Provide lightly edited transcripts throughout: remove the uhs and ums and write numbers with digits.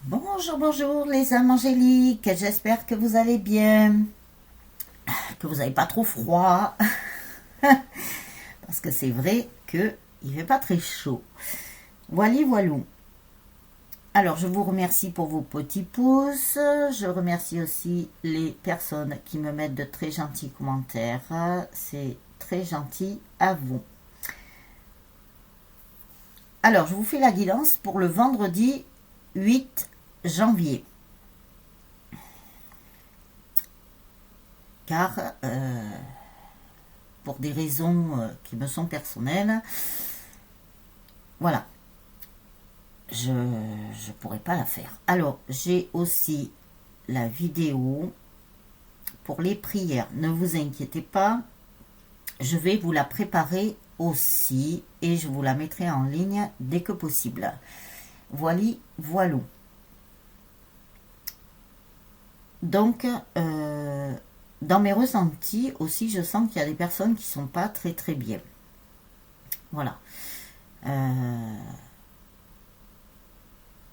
Bonjour, bonjour les âmes angéliques, j'espère que vous allez bien, que vous n'avez pas trop froid, parce que c'est vrai qu'il ne fait pas très chaud. Voilà, voilou. Alors, je vous remercie pour vos petits pouces, je remercie aussi les personnes qui me mettent de très gentils commentaires, c'est très gentil à vous. Alors, je vous fais la guidance pour le vendredi 8 janvier. Car, pour des raisons qui me sont personnelles, voilà, je ne pourrais pas la faire. Alors, j'ai aussi la vidéo pour les prières. Ne vous inquiétez pas, je vais vous la préparer aussi et je vous la mettrai en ligne dès que possible. Voili, voilou. Donc, dans mes ressentis aussi, je sens qu'il y a des personnes qui ne sont pas très très bien. Voilà.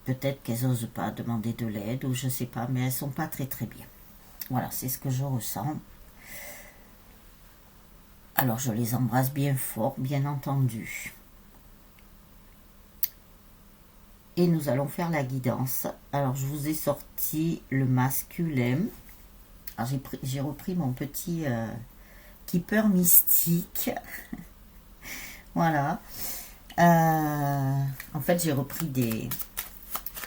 Peut-être qu'elles n'osent pas demander de l'aide ou je ne sais pas, mais elles ne sont pas très très bien. Voilà, c'est ce que je ressens. Alors, je les embrasse bien fort, bien entendu. Et nous allons faire la guidance. Alors, je vous ai sorti le masculin. Alors, j'ai repris mon petit keeper mystique. Voilà. En fait, j'ai repris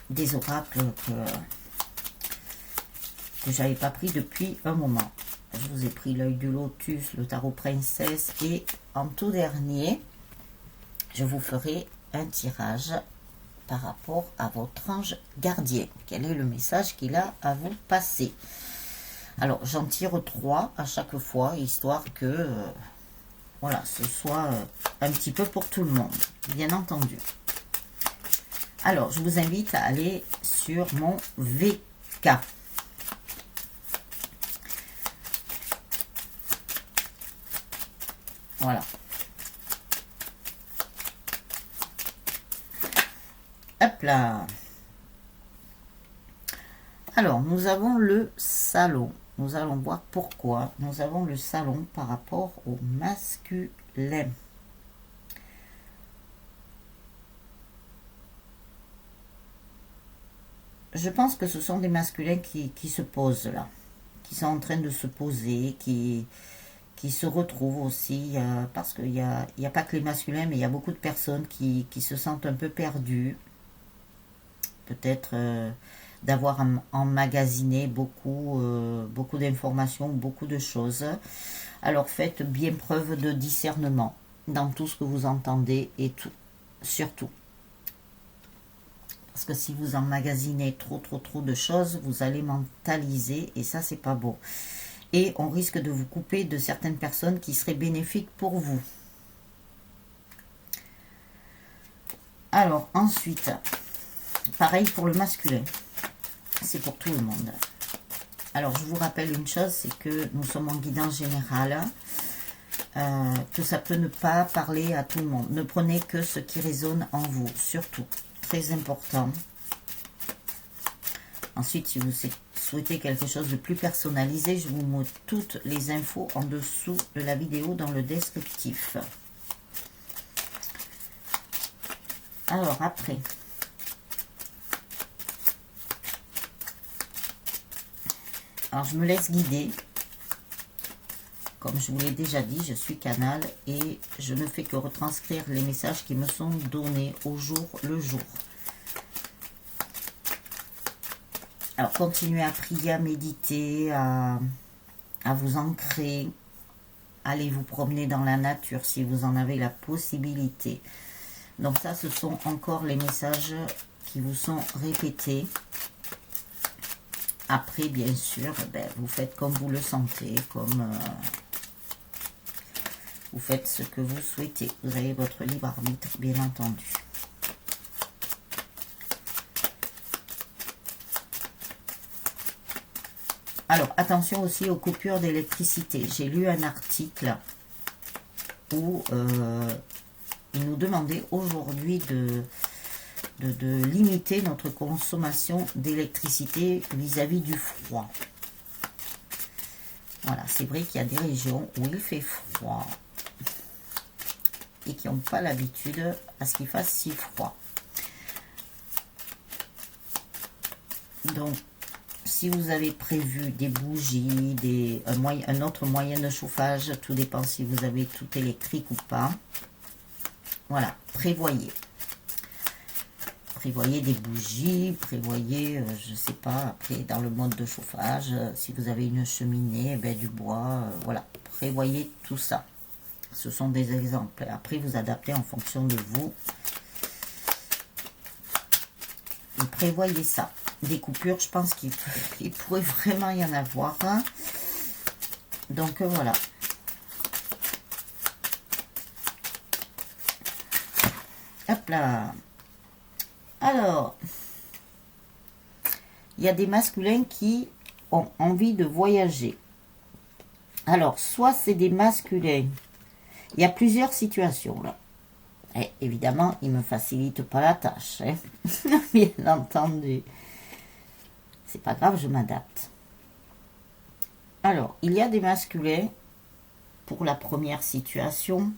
des oracles que j'avais pas pris depuis un moment. Je vous ai pris l'œil du lotus, le tarot princesse et en tout dernier, je vous ferai un tirage par rapport à votre ange gardien. Quel est le message qu'il a à vous passer? Alors, j'en tire 3 à chaque fois, histoire que voilà, ce soit un petit peu pour tout le monde, bien entendu. Alors, je vous invite à aller sur mon VK. Voilà. Hop là. Alors, nous avons le salon. Nous allons voir pourquoi nous avons le salon par rapport au masculin. Je pense que ce sont des masculins qui se posent là, qui sont en train de se poser, qui se retrouvent aussi, parce qu'il n'y a pas que les masculins, mais il y a beaucoup de personnes qui se sentent un peu perdues, peut-être d'avoir emmagasiné beaucoup d'informations, beaucoup de choses. Alors faites bien preuve de discernement dans tout ce que vous entendez et tout, surtout. Parce que si vous emmagasinez trop de choses, vous allez mentaliser et ça, c'est pas beau. Et on risque de vous couper de certaines personnes qui seraient bénéfiques pour vous. Alors, ensuite, pareil pour le masculin. C'est pour tout le monde. Alors, je vous rappelle une chose, c'est que nous sommes en guidance générale, que ça peut ne pas parler à tout le monde. Ne prenez que ce qui résonne en vous, surtout. Très important. Ensuite, si vous souhaitez quelque chose de plus personnalisé, je vous mets toutes les infos en dessous de la vidéo dans le descriptif. Alors, après. Alors, je me laisse guider. Comme je vous l'ai déjà dit, je suis canal et je ne fais que retranscrire les messages qui me sont donnés au jour le jour. Alors, continuez à prier, à méditer, à vous ancrer. Allez vous promener dans la nature si vous en avez la possibilité. Donc ça, ce sont encore les messages qui vous sont répétés. Après, bien sûr, vous faites comme vous le sentez, comme vous faites ce que vous souhaitez. Vous avez votre libre arbitre, bien entendu. Alors, attention aussi aux coupures d'électricité. J'ai lu un article où il nous demandait aujourd'hui de limiter notre consommation d'électricité vis-à-vis du froid. Voilà, c'est vrai qu'il y a des régions où il fait froid et qui n'ont pas l'habitude à ce qu'il fasse si froid. Donc, si vous avez prévu des bougies, un autre moyen de chauffage, tout dépend si vous avez tout électrique ou pas. Voilà, prévoyez. Prévoyez des bougies, prévoyez, je ne sais pas, après dans le mode de chauffage, si vous avez une cheminée, du bois, voilà. Prévoyez tout ça. Ce sont des exemples. Après, vous adaptez en fonction de vous. Et prévoyez ça. Des coupures, je pense qu'il pourrait vraiment y en avoir. Hein. Donc, voilà. Hop là. Alors, il y a des masculins qui ont envie de voyager. Alors, soit c'est des masculins. Il y a plusieurs situations là. Et évidemment, ils ne me facilitent pas la tâche. Hein. Bien entendu. C'est pas grave, je m'adapte. Alors, il y a des masculins, pour la première situation,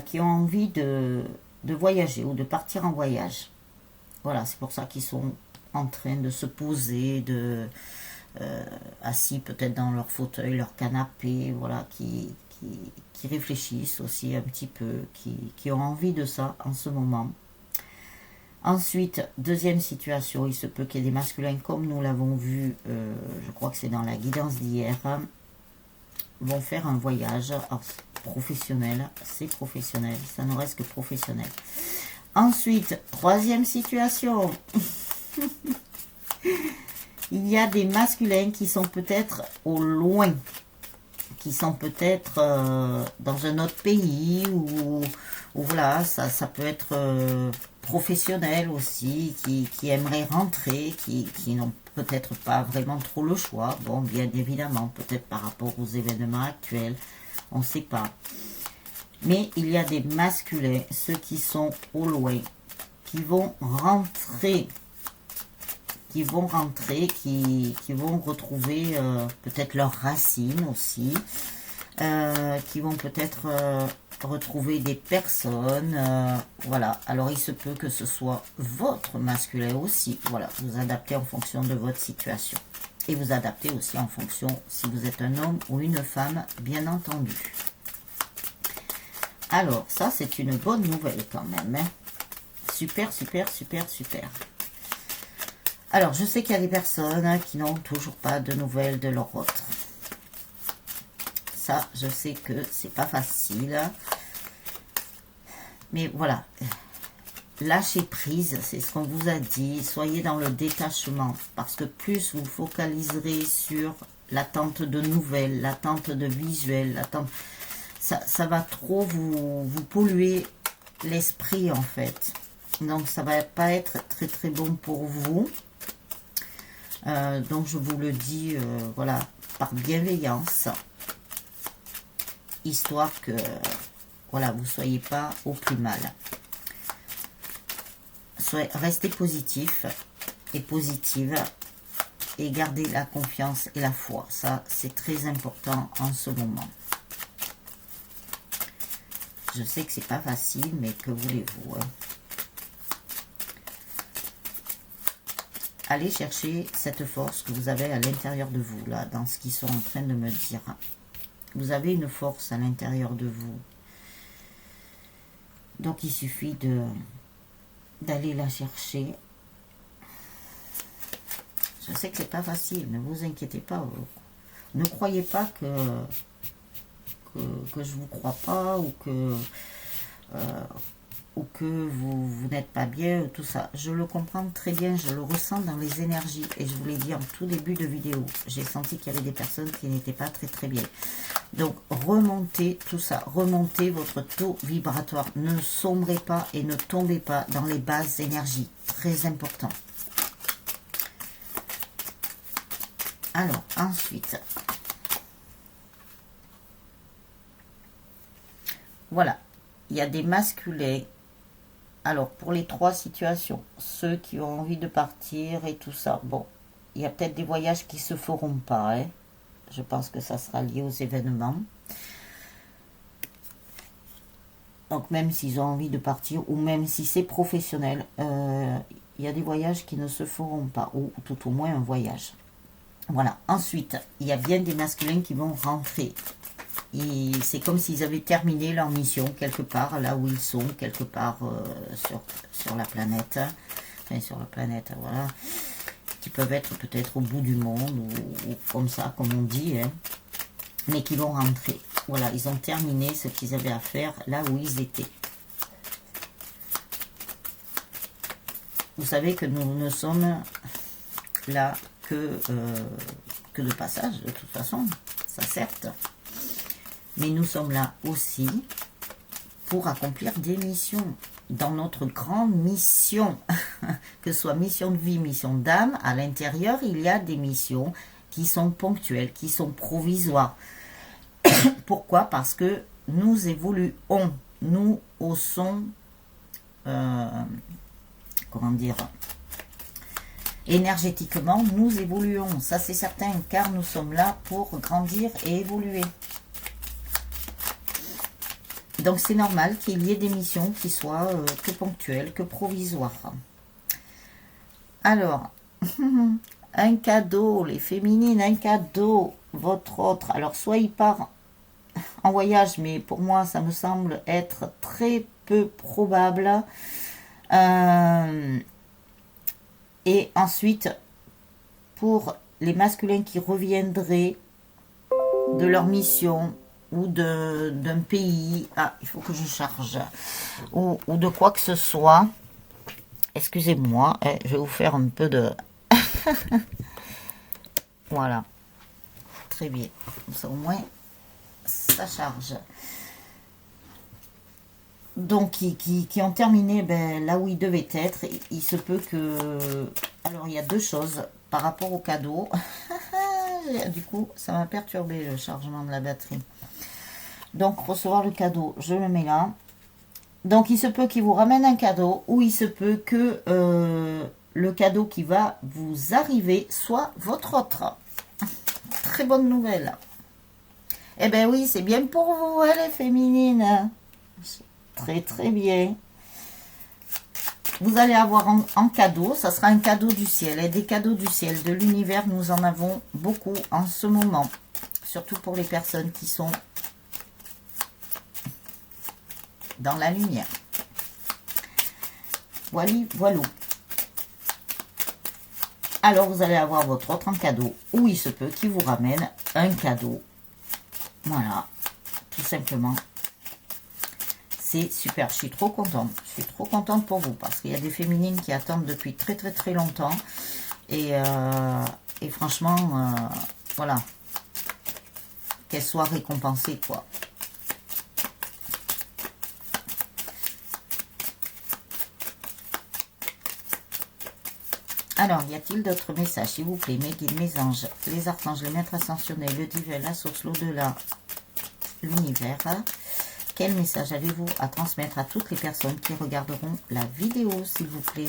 qui ont envie de voyager ou de partir en voyage. Voilà, c'est pour ça qu'ils sont en train de se poser, assis peut-être dans leur fauteuil, leur canapé, voilà, qui réfléchissent aussi un petit peu, qui ont envie de ça en ce moment. Ensuite, deuxième situation, il se peut qu'il y ait des masculins, comme nous l'avons vu, je crois que c'est dans la guidance d'hier, vont faire un voyage professionnel, c'est professionnel, ça ne reste que professionnel. Ensuite, troisième situation, il y a des masculins qui sont peut-être au loin, qui sont peut-être dans un autre pays, ou voilà, ça peut être professionnel aussi, qui aimeraient rentrer, qui n'ont peut-être pas vraiment trop le choix. Bon, bien évidemment, peut-être par rapport aux événements actuels, on ne sait pas. Mais il y a des masculins, ceux qui sont au loin, qui vont rentrer, qui vont retrouver peut-être leurs racines aussi, qui vont peut-être retrouver des personnes, voilà. Alors il se peut que ce soit votre masculin aussi, voilà, vous adaptez en fonction de votre situation, et vous adaptez aussi en fonction si vous êtes un homme ou une femme, bien entendu. Alors ça, c'est une bonne nouvelle quand même, hein. Super, super, super, super. Alors, je sais qu'il y a des personnes qui n'ont toujours pas de nouvelles de leur autre. Ça, je sais que c'est pas facile. Mais voilà. Lâchez prise, c'est ce qu'on vous a dit. Soyez dans le détachement. Parce que plus vous focaliserez sur l'attente de nouvelles, l'attente de visuels, l'attente... Ça va trop vous polluer l'esprit, en fait. Donc, ça va pas être très, très bon pour vous. Donc je vous le dis, voilà, par bienveillance, histoire que, voilà, vous ne soyez pas au plus mal. Restez positif et positive, et gardez la confiance et la foi. Ça, c'est très important en ce moment. Je sais que c'est pas facile, mais que voulez-vous, hein. Allez chercher cette force que vous avez à l'intérieur de vous, là, dans ce qu'ils sont en train de me dire. Vous avez une force à l'intérieur de vous. Donc, il suffit d'aller la chercher. Je sais que c'est pas facile, ne vous inquiétez pas. Ne croyez pas que je vous crois pas, ou que vous n'êtes pas bien, tout ça. Je le comprends très bien, je le ressens dans les énergies. Et je vous l'ai dit en tout début de vidéo, j'ai senti qu'il y avait des personnes qui n'étaient pas très très bien. Donc remontez tout ça, remontez votre taux vibratoire. Ne sombrez pas et ne tombez pas dans les basses énergies. Très important. Alors, ensuite, voilà, il y a des masculins Alors, pour les 3 situations, ceux qui ont envie de partir et tout ça, bon, il y a peut-être des voyages qui se feront pas, hein. Je pense que ça sera lié aux événements. Donc, même s'ils ont envie de partir, ou même si c'est professionnel, il y a des voyages qui ne se feront pas, ou tout au moins un voyage. Voilà. Ensuite, il y a bien des masculins qui vont rentrer. C'est comme s'ils avaient terminé leur mission quelque part, là où ils sont, quelque part sur la planète. Enfin, sur la planète, voilà. Qui peuvent être peut-être au bout du monde, ou comme ça, comme on dit, hein, mais qui vont rentrer. Voilà, ils ont terminé ce qu'ils avaient à faire là où ils étaient. Vous savez que nous ne sommes là que de passage, de toute façon, ça certes. Mais nous sommes là aussi pour accomplir des missions. Dans notre grande mission, que ce soit mission de vie, mission d'âme, à l'intérieur, il y a des missions qui sont ponctuelles, qui sont provisoires. Pourquoi? Parce que nous évoluons, nous haussons, comment dire, énergétiquement, nous évoluons. Ça, c'est certain, car nous sommes là pour grandir et évoluer. Donc, c'est normal qu'il y ait des missions qui soient que ponctuelles, que provisoires. Alors, un cadeau, les féminines, un cadeau, votre autre. Alors, soit il part en voyage, mais pour moi, ça me semble être très peu probable. Et ensuite, pour les masculins qui reviendraient de leur mission ou d'un pays, ah, il faut que je charge, ou de quoi que ce soit, excusez-moi, je vais vous faire un peu de... Voilà, très bien, ça au moins, ça charge. Donc, qui ont terminé là où ils devaient être. Il se peut que... Alors, il y a 2 choses par rapport au cadeau. Du coup, ça m'a perturbé le chargement de la batterie. Donc, recevoir le cadeau, je le mets là. Donc, il se peut qu'il vous ramène un cadeau, ou il se peut que le cadeau qui va vous arriver soit votre autre. Très bonne nouvelle. Eh bien oui, c'est bien pour vous, hein, les féminines. Très très bien. Vous allez avoir en cadeau, ça sera un cadeau du ciel. Et des cadeaux du ciel, de l'univers, nous en avons beaucoup en ce moment. Surtout pour les personnes qui sont dans la lumière. Voilà, voilà. Alors, vous allez avoir votre autre en cadeau, ou il se peut qu'il vous ramène un cadeau. Voilà, tout simplement. C'est super, je suis trop contente. Je suis trop contente pour vous, parce qu'il y a des féminines qui attendent depuis très très très longtemps. Et franchement, voilà. Qu'elles soient récompensées, quoi. Alors, y a-t-il d'autres messages, s'il vous plaît, mes guides, mes anges, les archanges, les maîtres ascensionnés, le divin, la source, l'au-delà, l'univers. Quel message avez-vous à transmettre à toutes les personnes qui regarderont la vidéo, s'il vous plaît?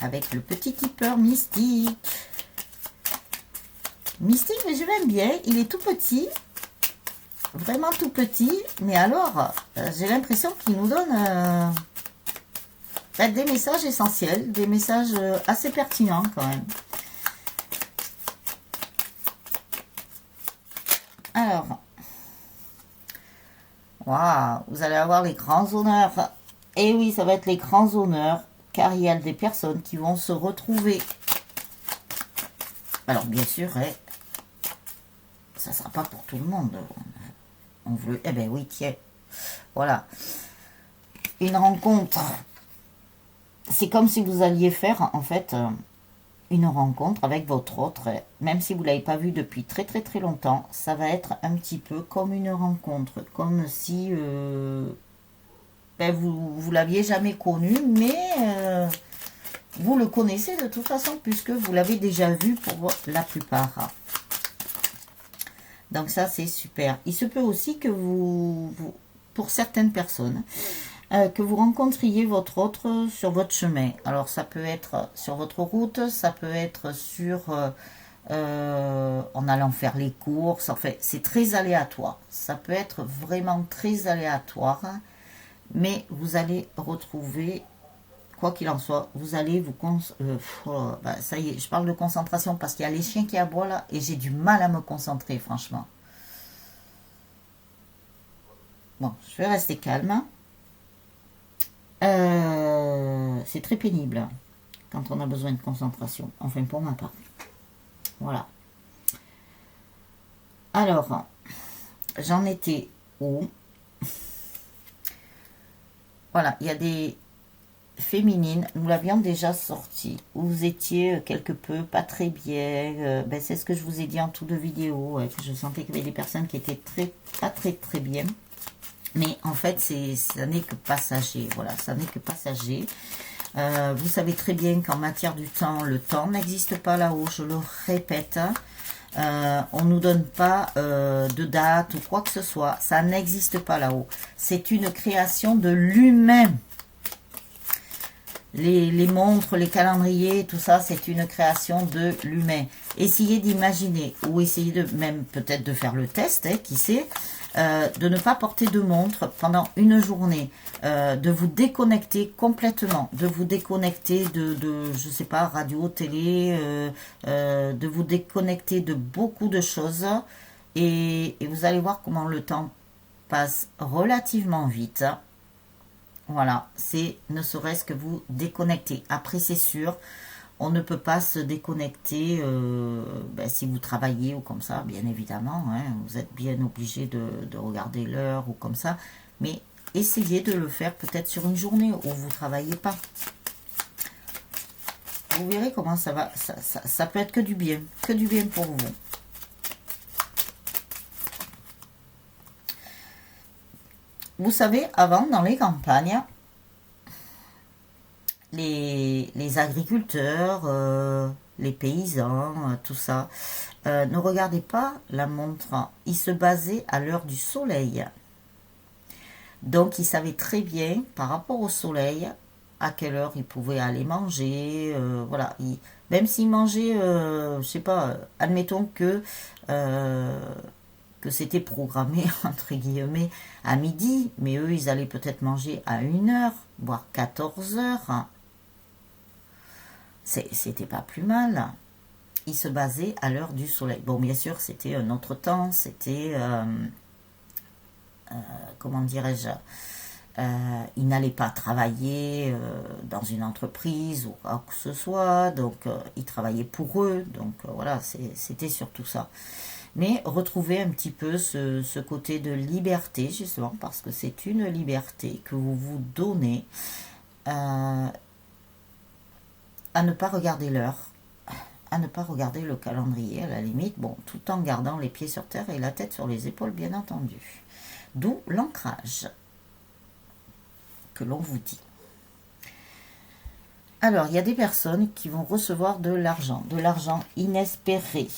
Avec le petit tipeur mystique. Mystique, mais je l'aime bien. Il est tout petit. Vraiment tout petit. Mais alors, j'ai l'impression qu'il nous donne des messages essentiels. Des messages assez pertinents quand même. Alors. Waouh, vous allez avoir les grands honneurs. Et oui, ça va être les grands honneurs. Car il y a des personnes qui vont se retrouver. Alors, bien sûr, ça ne sera pas pour tout le monde. On veut... Eh bien, oui, tiens. Voilà. Une rencontre. C'est comme si vous alliez faire, en fait, une rencontre avec votre autre. Même si vous ne l'avez pas vu depuis très, très, très longtemps, ça va être un petit peu comme une rencontre. Comme si... vous l'aviez jamais connu, mais vous le connaissez de toute façon, puisque vous l'avez déjà vu pour la plupart. Donc ça, c'est super. Il se peut aussi que pour certaines personnes, que vous rencontriez votre autre sur votre chemin. Alors ça peut être sur votre route, ça peut être sur en allant faire les courses. En fait, c'est très aléatoire. Ça peut être vraiment très aléatoire, mais vous allez retrouver, quoi qu'il en soit, vous allez vous ça y est, je parle de concentration parce qu'il y a les chiens qui aboient là et j'ai du mal à me concentrer, franchement. Bon, je vais rester calme. C'est très pénible quand on a besoin de concentration. Enfin, pour ma part. Voilà. Alors, j'en étais où? Voilà, il y a des féminines, nous l'avions déjà sorti, où vous étiez quelque peu pas très bien. Ben, c'est ce que je vous ai dit en tout de vidéo, que je sentais qu'il y avait des personnes qui étaient pas très bien. Mais en fait, ça n'est que passager. Voilà, ça n'est que passager. Vous savez très bien qu'en matière du temps, le temps n'existe pas là-haut, je le répète. On ne nous donne pas de date ou quoi que ce soit. Ça n'existe pas là-haut. C'est une création de l'humain. Les montres, les calendriers, tout ça, c'est une création de l'humain. Essayez d'imaginer, ou essayez de même peut-être de faire le test, qui sait, de ne pas porter de montre pendant une journée, de vous déconnecter complètement, de vous déconnecter de je sais pas, radio, télé, de vous déconnecter de beaucoup de choses, et vous allez voir comment le temps passe relativement vite. Voilà, c'est ne serait-ce que vous déconnecter. Après, c'est sûr, on ne peut pas se déconnecter si vous travaillez ou comme ça, bien évidemment. Hein, vous êtes bien obligé de regarder l'heure ou comme ça. Mais essayez de le faire peut-être sur une journée où vous ne travaillez pas. Vous verrez comment ça va. Ça peut être que du bien pour vous. Vous savez, avant, dans les campagnes, les agriculteurs, les paysans, tout ça, ne regardaient pas la montre. Ils se basaient à l'heure du soleil. Donc, ils savaient très bien, par rapport au soleil, à quelle heure ils pouvaient aller manger. Voilà. Même s'ils mangeaient, je sais pas, admettons que c'était programmé, entre guillemets, à midi, mais eux, ils allaient peut-être manger à 1h, voire 14h. C'était pas plus mal. Ils se basaient à l'heure du soleil. Bon, bien sûr, c'était un autre temps, c'était, comment dirais-je, ils n'allaient pas travailler dans une entreprise ou quoi que ce soit, donc ils travaillaient pour eux, donc voilà, c'était surtout ça. Mais retrouvez un petit peu ce côté de liberté, justement, parce que c'est une liberté que vous vous donnez à ne pas regarder l'heure, à ne pas regarder le calendrier, à la limite, bon, tout en gardant les pieds sur terre et la tête sur les épaules, bien entendu. D'où l'ancrage que l'on vous dit. Alors, il y a des personnes qui vont recevoir de l'argent inespéré.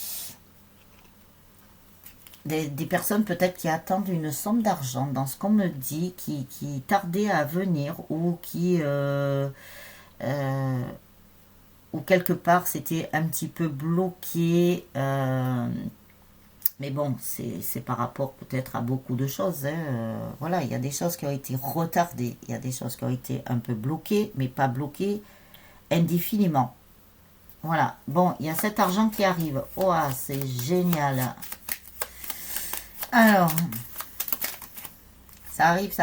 Des personnes peut-être qui attendent une somme d'argent dans ce qu'on me dit, qui tardait à venir ou ou quelque part c'était un petit peu bloqué. Mais bon, c'est par rapport peut-être à beaucoup de choses. Hein. Voilà, il y a des choses qui ont été retardées, il y a des choses qui ont été un peu bloquées, mais pas bloquées indéfiniment. Voilà, bon, il y a cet argent qui arrive. Oh, c'est génial. Alors, ça arrive.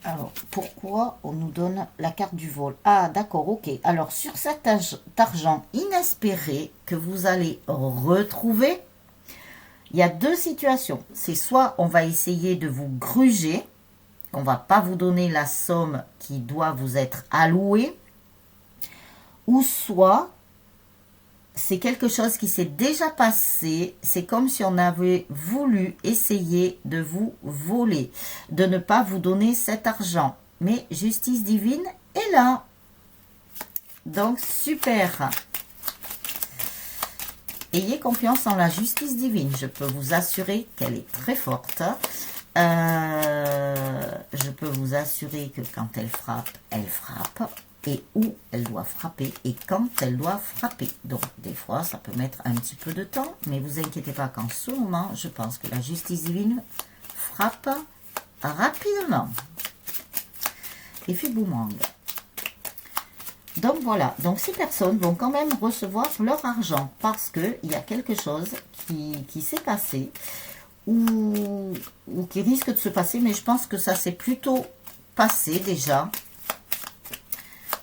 Alors, pourquoi on nous donne la carte du vol? Ah, d'accord, ok. Alors, sur cet argent inespéré que vous allez retrouver, il y a deux situations. C'est soit on va essayer de vous gruger, on ne va pas vous donner la somme qui doit vous être allouée, ou soit c'est quelque chose qui s'est déjà passé, c'est comme si on avait voulu essayer de vous voler, de ne pas vous donner cet argent. mais justice divine est là. Donc, super. Ayez confiance en la justice divine. Je peux vous assurer qu'elle est très forte. Je peux vous assurer que quand elle frappe, et où elle doit frapper et quand elle doit frapper. Donc, des fois, ça peut mettre un petit peu de temps, mais vous inquiétez pas qu'en ce moment, je pense que la justice divine frappe rapidement. Effet boomerang. Donc, voilà. Donc, ces personnes vont quand même recevoir leur argent parce qu'il y a quelque chose qui s'est passé ou qui risque de se passer, mais je pense que ça s'est plutôt passé déjà.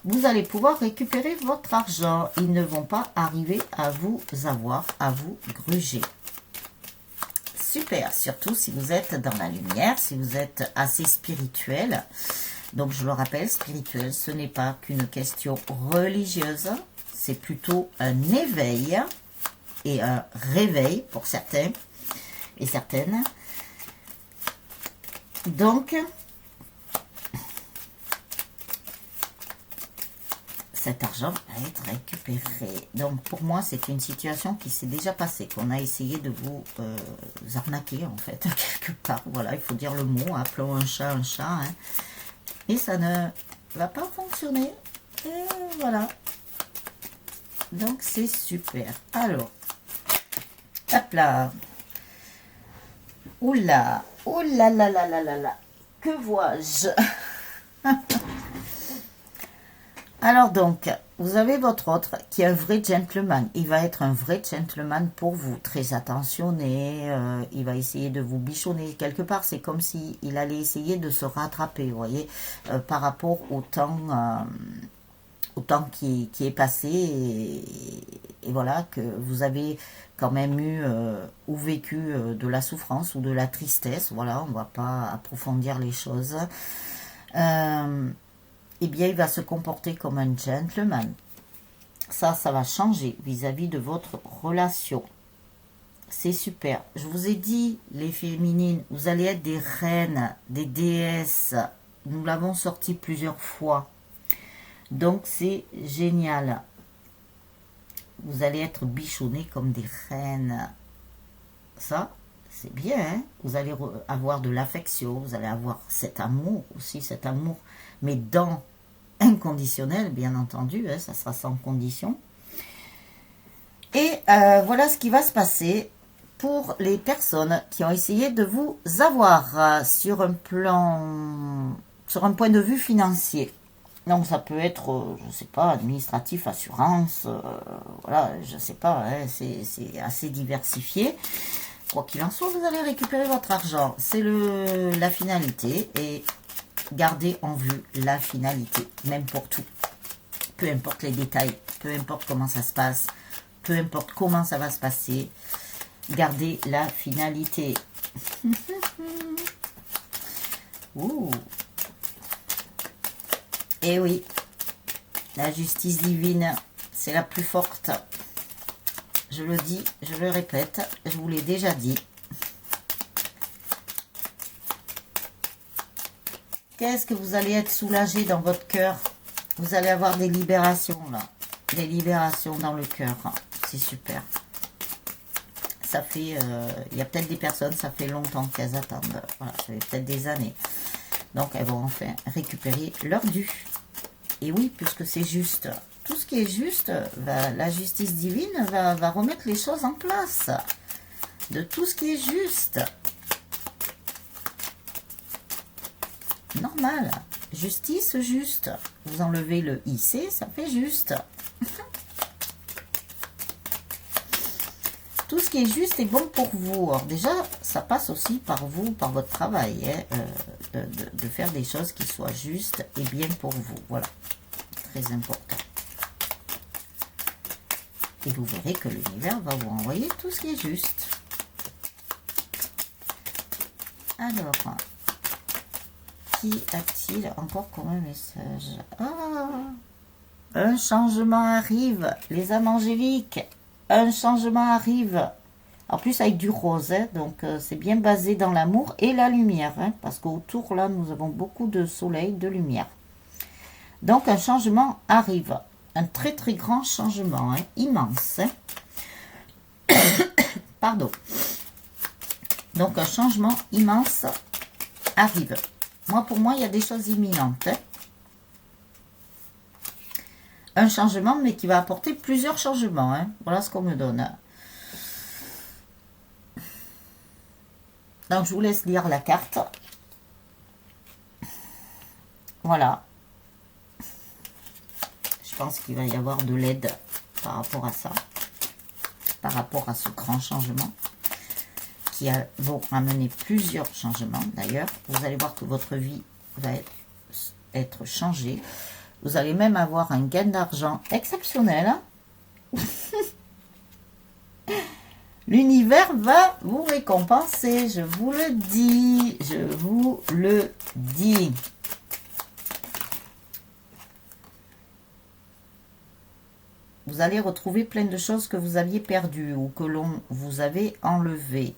Vous allez pouvoir récupérer votre argent. Ils ne vont pas arriver à vous avoir, à vous gruger. Super, surtout si vous êtes dans la lumière, si vous êtes assez spirituel. Donc, je le rappelle, spirituel, ce n'est pas qu'une question religieuse. C'est plutôt un éveil et un réveil pour certains et certaines. Donc, cet argent va être récupéré. Donc, pour moi, c'est une situation qui s'est déjà passée, qu'on a essayé de vous arnaquer, en fait, quelque part. Voilà, il faut dire le mot, appelons un chat, hein. Et ça ne va pas fonctionner. Et voilà. Donc, c'est super. Alors, hop là. Oula, oula là là là là là. Que vois-je? Alors donc, vous avez votre autre qui est un vrai gentleman. Il va être un vrai gentleman pour vous, très attentionné. Il va essayer de vous bichonner quelque part. C'est comme si il allait essayer de se rattraper, vous voyez, par rapport au temps qui est passé. Et voilà, que vous avez quand même eu ou vécu de la souffrance ou de la tristesse. Voilà, on ne va pas approfondir les choses. Eh bien, il va se comporter comme un gentleman. Ça va changer vis-à-vis de votre relation. C'est super. Je vous ai dit, les féminines, vous allez être des reines, des déesses. Nous l'avons sorti plusieurs fois. Donc, c'est génial. Vous allez être bichonnées comme des reines. Ça, c'est bien. Hein? Vous allez avoir de l'affection. Vous allez avoir cet amour aussi, cet amour. Mais dans inconditionnel, bien entendu, hein, ça sera sans condition. Et voilà ce qui va se passer pour les personnes qui ont essayé de vous avoir sur un point de vue financier. Donc ça peut être, je ne sais pas, administratif, assurance, voilà, je ne sais pas, hein, c'est assez diversifié. Quoi qu'il en soit, vous allez récupérer votre argent. C'est la finalité et gardez en vue la finalité, même pour tout. Peu importe les détails, peu importe comment ça se passe, peu importe comment ça va se passer, gardez la finalité. Ouh. Et oui, la justice divine, c'est la plus forte. Je le dis, je le répète, je vous l'ai déjà dit. Qu'est-ce que vous allez être soulagé dans votre cœur? Vous allez avoir des libérations, là. Des libérations dans le cœur. C'est super. Ça fait... il y a peut-être des personnes, ça fait longtemps qu'elles attendent. Voilà, ça fait peut-être des années. Donc, elles vont enfin récupérer leur dû. Et oui, puisque c'est juste. Tout ce qui est juste, la justice divine va remettre les choses en place. De tout ce qui est juste. Normal. Justice, juste. Vous enlevez le IC, ça fait juste. Tout ce qui est juste est bon pour vous. Alors déjà, ça passe aussi par vous, par votre travail, hein, de faire des choses qui soient justes et bien pour vous. Voilà, très important. Et vous verrez que l'univers va vous envoyer tout ce qui est juste. Alors, qui a-t-il encore comme un message? Un changement arrive, les âmes angéliques. Un changement arrive. En plus avec du rose, hein, donc c'est bien basé dans l'amour et la lumière, hein, parce qu'autour là nous avons beaucoup de soleil, de lumière. Donc un changement arrive, un très très grand changement, hein, immense. Hein. Pardon. Donc un changement immense arrive. Moi, pour moi, il y a des choses imminentes. Hein. Un changement, mais qui va apporter plusieurs changements. Hein. Voilà ce qu'on me donne. Donc, je vous laisse lire la carte. Voilà. Je pense qu'il va y avoir de l'aide par rapport à ça. Par rapport à ce grand changement. Qui vont amener plusieurs changements. D'ailleurs, vous allez voir que votre vie va être changée. Vous allez même avoir un gain d'argent exceptionnel. L'univers va vous récompenser, je vous le dis, je vous le dis. Vous allez retrouver plein de choses que vous aviez perdues ou que l'on vous avait enlevées.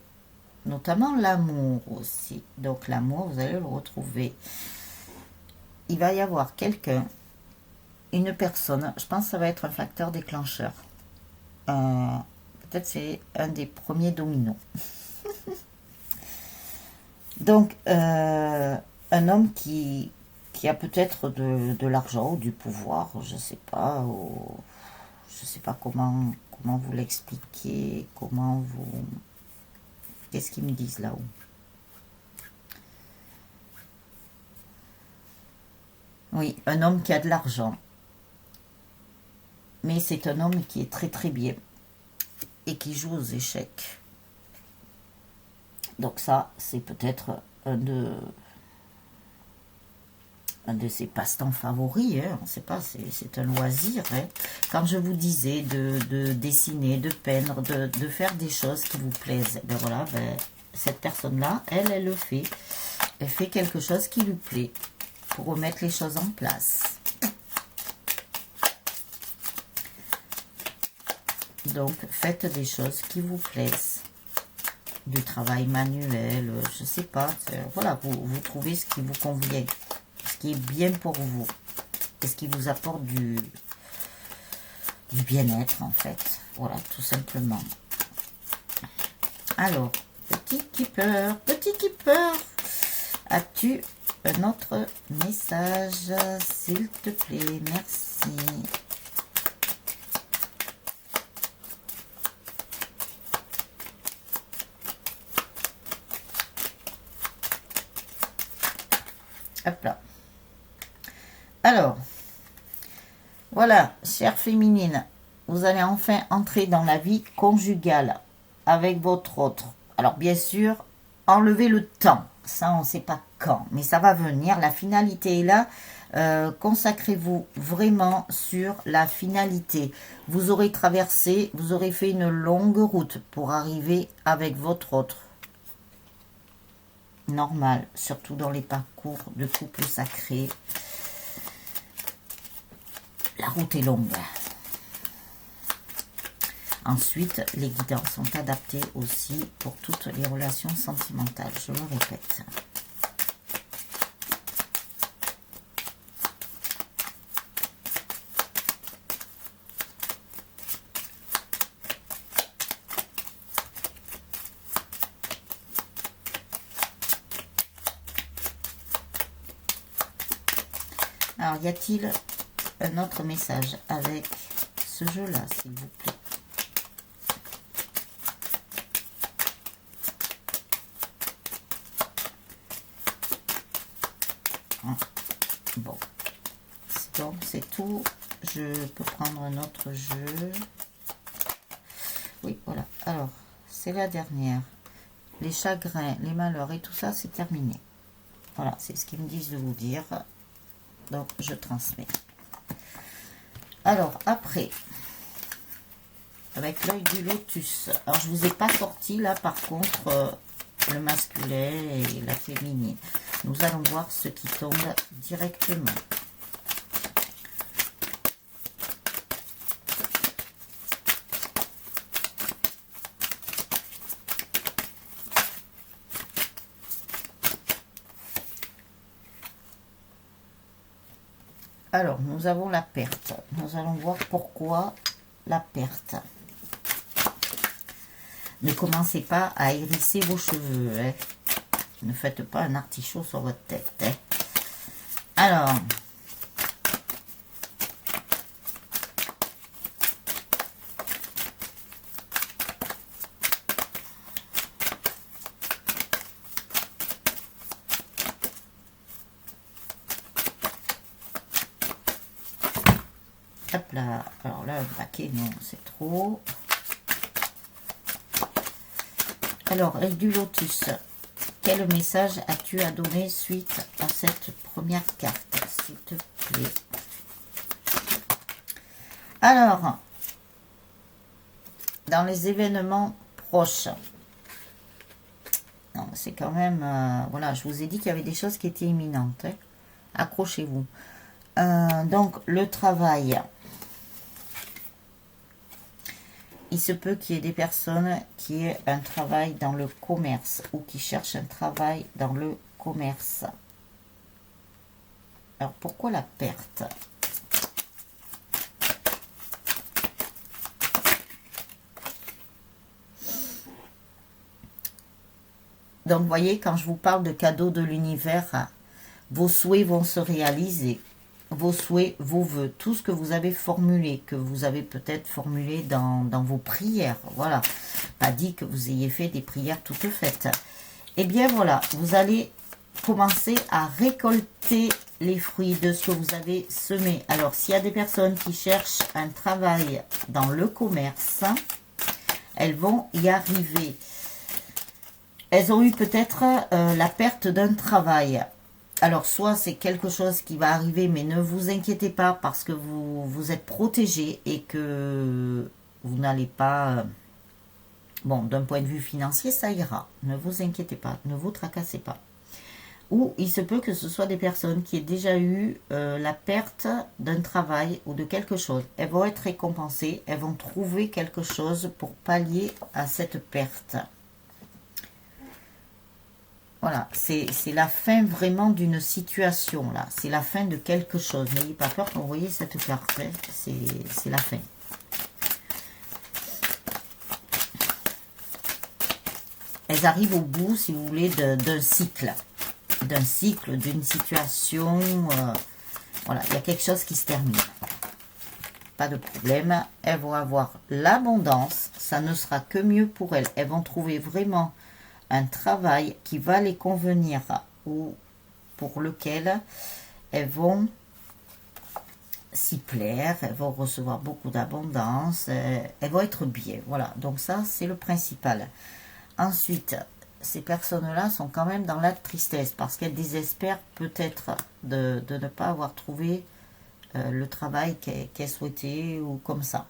Notamment l'amour aussi. Donc l'amour, vous allez le retrouver. Il va y avoir quelqu'un, une personne, je pense que ça va être un facteur déclencheur. Peut-être c'est un des premiers dominos. Donc, un homme qui a peut-être de l'argent ou du pouvoir, je ne sais pas, je ne sais pas comment vous l'expliquer, comment vous... Qu'est-ce qu'ils me disent là-haut? Oui, un homme qui a de l'argent. Mais c'est un homme qui est très très bien. Et qui joue aux échecs. Donc ça, c'est peut-être un de ses passe-temps favoris. Hein. On ne sait pas, c'est un loisir. Hein. Quand je vous disais de dessiner, de peindre, de faire des choses qui vous plaisent, ben voilà, ben, cette personne-là, elle le fait. Elle fait quelque chose qui lui plaît pour remettre les choses en place. Donc, faites des choses qui vous plaisent. Du travail manuel, je ne sais pas. Voilà, vous trouvez ce qui vous convient. Ce qui est bien pour vous. Et ce qui vous apporte du bien-être, en fait. Voilà, tout simplement. Alors, petit keeper, as-tu un autre message, s'il te plaît? Merci. Hop là. Alors, voilà, chère féminine, vous allez enfin entrer dans la vie conjugale avec votre autre. Alors, bien sûr, enlevez le temps. Ça, on ne sait pas quand, mais ça va venir. La finalité est là. Consacrez-vous vraiment sur la finalité. Vous aurez traversé, vous aurez fait une longue route pour arriver avec votre autre. Normal, surtout dans les parcours de couple sacré. La route est longue. Ensuite, les guidances sont adaptées aussi pour toutes les relations sentimentales, je le répète. Alors, y a-t-il un autre message avec ce jeu-là, s'il vous plaît? Bon, donc c'est tout. Je peux prendre un autre jeu. Oui, voilà. Alors, c'est la dernière. Les chagrins, les malheurs et tout ça, c'est terminé. Voilà, c'est ce qu'ils me disent de vous dire. Donc, je transmets. Alors, après, avec l'œil du lotus. Alors, je vous ai pas sorti, là, par contre, le masculin et la féminine. Nous allons voir ce qui tombe directement. Alors, nous avons la perte. Nous allons voir pourquoi la perte. Ne commencez pas à hérisser vos cheveux. Hein. Ne faites pas un artichaut sur votre tête. Hein. Alors, hop là. Alors là, un paquet, non, c'est trop. Alors, l'œil du lotus. Quel message as-tu à donner suite à cette première carte, s'il te plaît? Alors, dans les événements proches, c'est quand même... voilà, je vous ai dit qu'il y avait des choses qui étaient imminentes. Hein. Accrochez-vous. Donc, le travail. Il se peut qu'il y ait des personnes qui aient un travail dans le commerce ou qui cherchent un travail dans le commerce. Alors, pourquoi la perte? Donc, vous voyez, quand je vous parle de cadeaux de l'univers, vos souhaits vont se réaliser. Vos souhaits, vos vœux, tout ce que vous avez formulé, que vous avez peut-être formulé dans vos prières. Voilà. Pas dit que vous ayez fait des prières toutes faites. Eh bien, voilà. Vous allez commencer à récolter les fruits de ce que vous avez semé. Alors, s'il y a des personnes qui cherchent un travail dans le commerce, elles vont y arriver. Elles ont eu peut-être la perte d'un travail. Alors, soit c'est quelque chose qui va arriver, mais ne vous inquiétez pas parce que vous êtes protégé et que vous n'allez pas... bon, d'un point de vue financier, ça ira. Ne vous inquiétez pas, ne vous tracassez pas. Ou il se peut que ce soit des personnes qui aient déjà eu la perte d'un travail ou de quelque chose. Elles vont être récompensées, elles vont trouver quelque chose pour pallier à cette perte. Voilà, c'est la fin vraiment d'une situation, là. C'est la fin de quelque chose. N'ayez pas peur quand vous voyez cette carte. Hein. C'est la fin. Elles arrivent au bout, si vous voulez, d'un cycle. D'un cycle, d'une situation. Voilà, il y a quelque chose qui se termine. Pas de problème. Elles vont avoir l'abondance. Ça ne sera que mieux pour elles. Elles vont trouver vraiment... un travail qui va les convenir ou pour lequel elles vont s'y plaire, elles vont recevoir beaucoup d'abondance, elles vont être bien. Voilà, donc ça c'est le principal. Ensuite, ces personnes-là sont quand même dans la tristesse parce qu'elles désespèrent peut-être de ne pas avoir trouvé le travail qu'elles souhaitaient ou comme ça.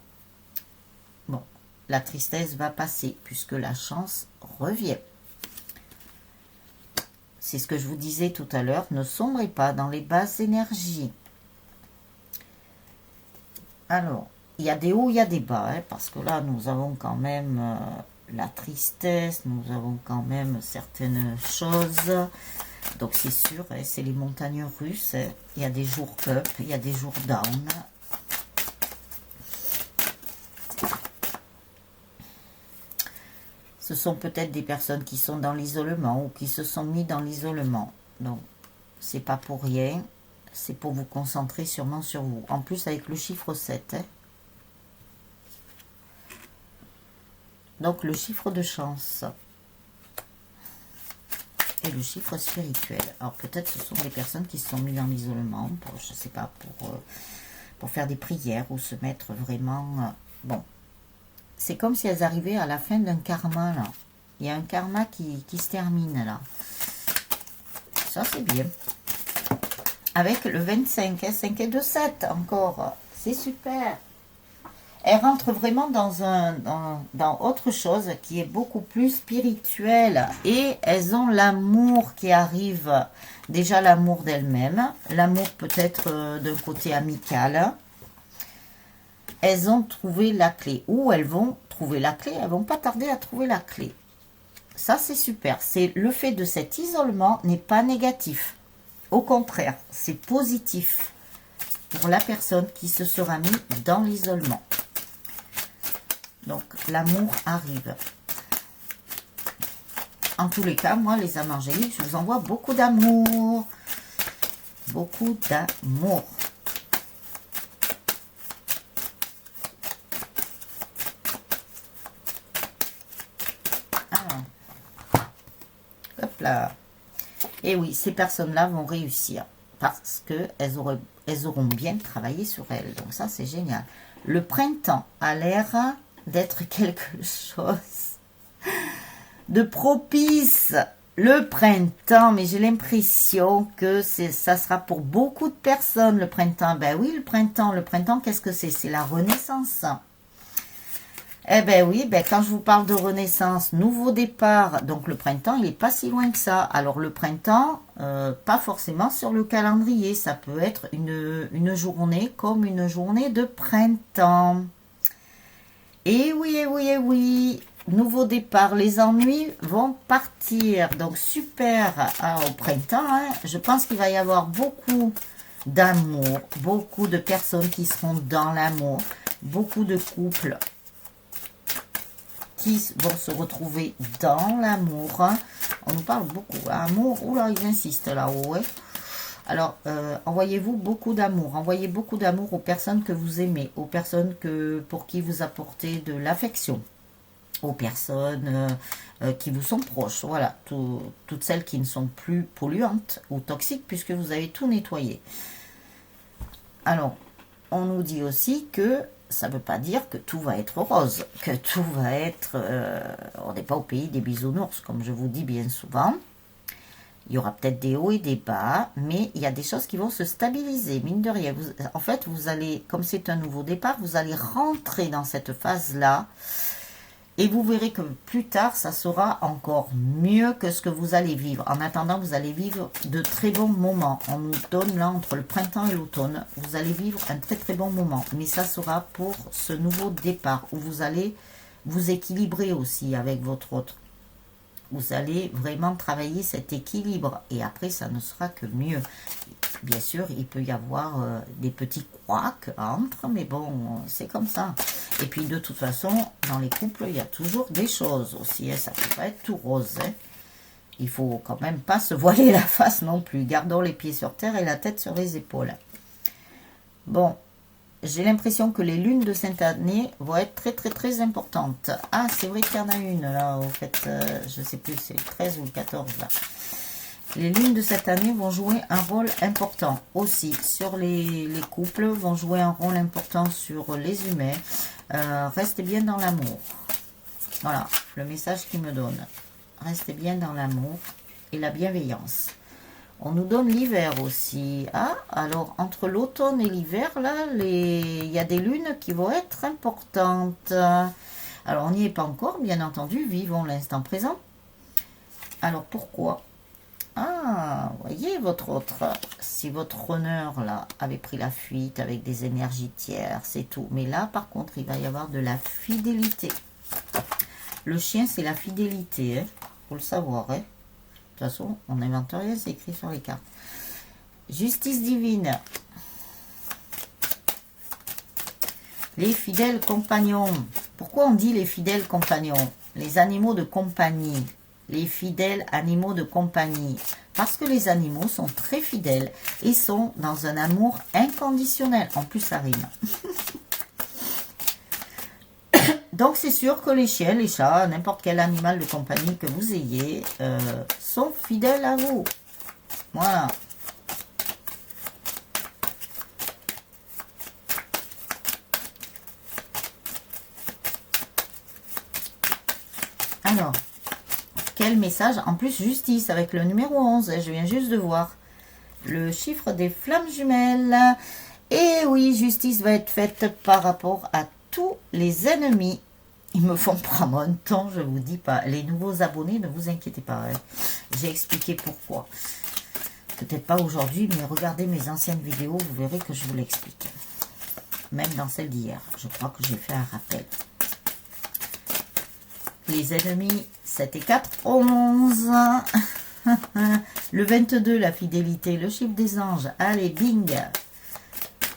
Bon, la tristesse va passer puisque la chance revient. C'est ce que je vous disais tout à l'heure, ne sombrez pas dans les basses énergies. Alors, il y a des hauts, il y a des bas, hein, parce que là, nous avons quand même la tristesse, nous avons quand même certaines choses. Donc, c'est sûr, hein, c'est les montagnes russes. Hein. Il y a des jours up, il y a des jours down. Ce sont peut-être des personnes qui sont dans l'isolement ou qui se sont mis dans l'isolement. Donc, c'est pas pour rien. C'est pour vous concentrer sûrement sur vous. En plus, avec le chiffre 7. Hein. Donc, le chiffre de chance. Et le chiffre spirituel. Alors, peut-être ce sont des personnes qui se sont mis dans l'isolement. Je ne sais pas, pour faire des prières ou se mettre vraiment... bon. C'est comme si elles arrivaient à la fin d'un karma, là. Il y a un karma qui se termine, là. Ça, c'est bien. Avec le 25, hein, 5 et 2, 7, encore. C'est super. Elles rentrent vraiment dans autre chose qui est beaucoup plus spirituel. Et elles ont l'amour qui arrive. Déjà, l'amour d'elles-mêmes. L'amour peut-être d'un côté amical. Elles ont trouvé la clé. Ou elles vont trouver la clé. Elles vont pas tarder à trouver la clé. Ça, c'est super. C'est le fait de cet isolement n'est pas négatif. Au contraire, c'est positif. pour la personne qui se sera mis dans l'isolement. Donc, l'amour arrive. En tous les cas, moi, les âmes angéliques, je vous envoie beaucoup d'amour. Beaucoup d'amour. Hop là. Et oui, ces personnes-là vont réussir parce qu'elles auront bien travaillé sur elles. Donc ça, c'est génial. Le printemps a l'air d'être quelque chose de propice. Le printemps, mais j'ai l'impression que ça sera pour beaucoup de personnes, le printemps. Ben oui, le printemps, qu'est-ce que c'est? C'est la renaissance. Eh ben oui, ben quand je vous parle de renaissance, nouveau départ, donc le printemps, il n'est pas si loin que ça. Alors le printemps, pas forcément sur le calendrier, ça peut être une journée comme une journée de printemps. Et oui, et oui, et oui, nouveau départ, les ennuis vont partir. Donc super au printemps, hein. Je pense qu'il va y avoir beaucoup d'amour, beaucoup de personnes qui seront dans l'amour, beaucoup de couples qui vont se retrouver dans l'amour. On nous parle beaucoup. Amour, oula, ils insistent là-haut. Ouais. Alors, envoyez-vous beaucoup d'amour. Envoyez beaucoup d'amour aux personnes que vous aimez, aux personnes pour qui vous apportez de l'affection, aux personnes qui vous sont proches. Voilà, toutes celles qui ne sont plus polluantes ou toxiques puisque vous avez tout nettoyé. Alors, on nous dit aussi que ça ne veut pas dire que tout va être rose, que tout va être... on n'est pas au pays des bisounours, comme je vous dis bien souvent. Il y aura peut-être des hauts et des bas, mais il y a des choses qui vont se stabiliser, mine de rien. En fait, vous allez, comme c'est un nouveau départ, vous allez rentrer dans cette phase-là, et vous verrez que plus tard, ça sera encore mieux que ce que vous allez vivre. En attendant, vous allez vivre de très bons moments. On nous donne là, entre le printemps et l'automne, vous allez vivre un très très bon moment. Mais ça sera pour ce nouveau départ, où vous allez vous équilibrer aussi avec votre autre. Vous allez vraiment travailler cet équilibre. Et après, ça ne sera que mieux. Bien sûr, il peut y avoir des petits couacs entre, mais bon, c'est comme ça. Et puis, de toute façon, dans les couples, il y a toujours des choses aussi. Hein. Ça ne peut pas être tout rose. Hein. Il faut quand même pas se voiler la face non plus. Gardons les pieds sur terre et la tête sur les épaules. Bon, j'ai l'impression que les lunes de cette année vont être très, très, très importantes. Ah, c'est vrai qu'il y en a une, là, au fait, je ne sais plus, c'est le 13 ou le 14, là. Les lunes de cette année vont jouer un rôle important aussi sur les couples, vont jouer un rôle important sur les humains. Restez bien dans l'amour. Voilà, le message qu'il me donne. Restez bien dans l'amour et la bienveillance. On nous donne l'hiver aussi. Ah, alors entre l'automne et l'hiver, là, il y a des lunes qui vont être importantes. Alors, on n'y est pas encore, bien entendu. Vivons l'instant présent. Alors, pourquoi? Ah, voyez votre autre, si votre honneur là avait pris la fuite avec des énergies tiers, c'est tout. Mais là, par contre, il va y avoir de la fidélité. Le chien, c'est la fidélité, hein, faut le savoir. Hein. De toute façon, on n'invente rien, c'est écrit sur les cartes. Justice divine. Les fidèles compagnons. Pourquoi on dit les fidèles compagnons? Les animaux de compagnie. Les fidèles animaux de compagnie. Parce que les animaux sont très fidèles et sont dans un amour inconditionnel. En plus, ça rime. Donc, c'est sûr que les chiens, les chats, n'importe quel animal de compagnie que vous ayez, sont fidèles à vous. Voilà. Alors, quel message? En plus, justice avec le numéro 11. Je viens juste de voir le chiffre des flammes jumelles. Et oui, justice va être faite par rapport à tous les ennemis. Ils me font prendre un temps, je vous dis pas. Les nouveaux abonnés, ne vous inquiétez pas. Hein. J'ai expliqué pourquoi. Peut-être pas aujourd'hui, mais regardez mes anciennes vidéos, vous verrez que je vous l'explique. Même dans celle d'hier, je crois que j'ai fait un rappel. Les ennemis, 7 et 4, 11. Le 22, la fidélité, le chiffre des anges. Allez, bing.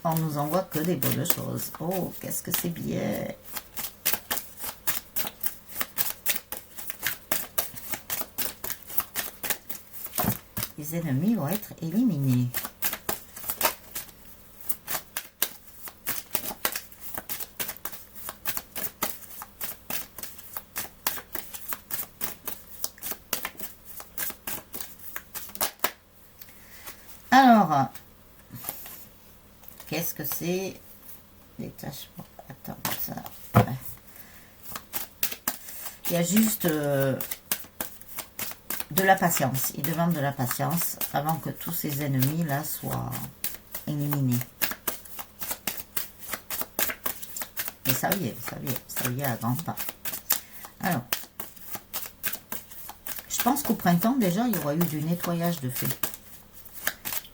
on nous envoie que des bonnes choses. Oh, qu'est-ce que c'est bien. Les ennemis vont être éliminés. Alors, qu'est-ce que c'est? Détachement. Attends, ça. Il y a juste de la patience. Il demande de la patience avant que tous ces ennemis-là soient éliminés. Et ça y est, ça y est à grands pas. Alors, je pense qu'au printemps, déjà, il y aura eu du nettoyage de fait.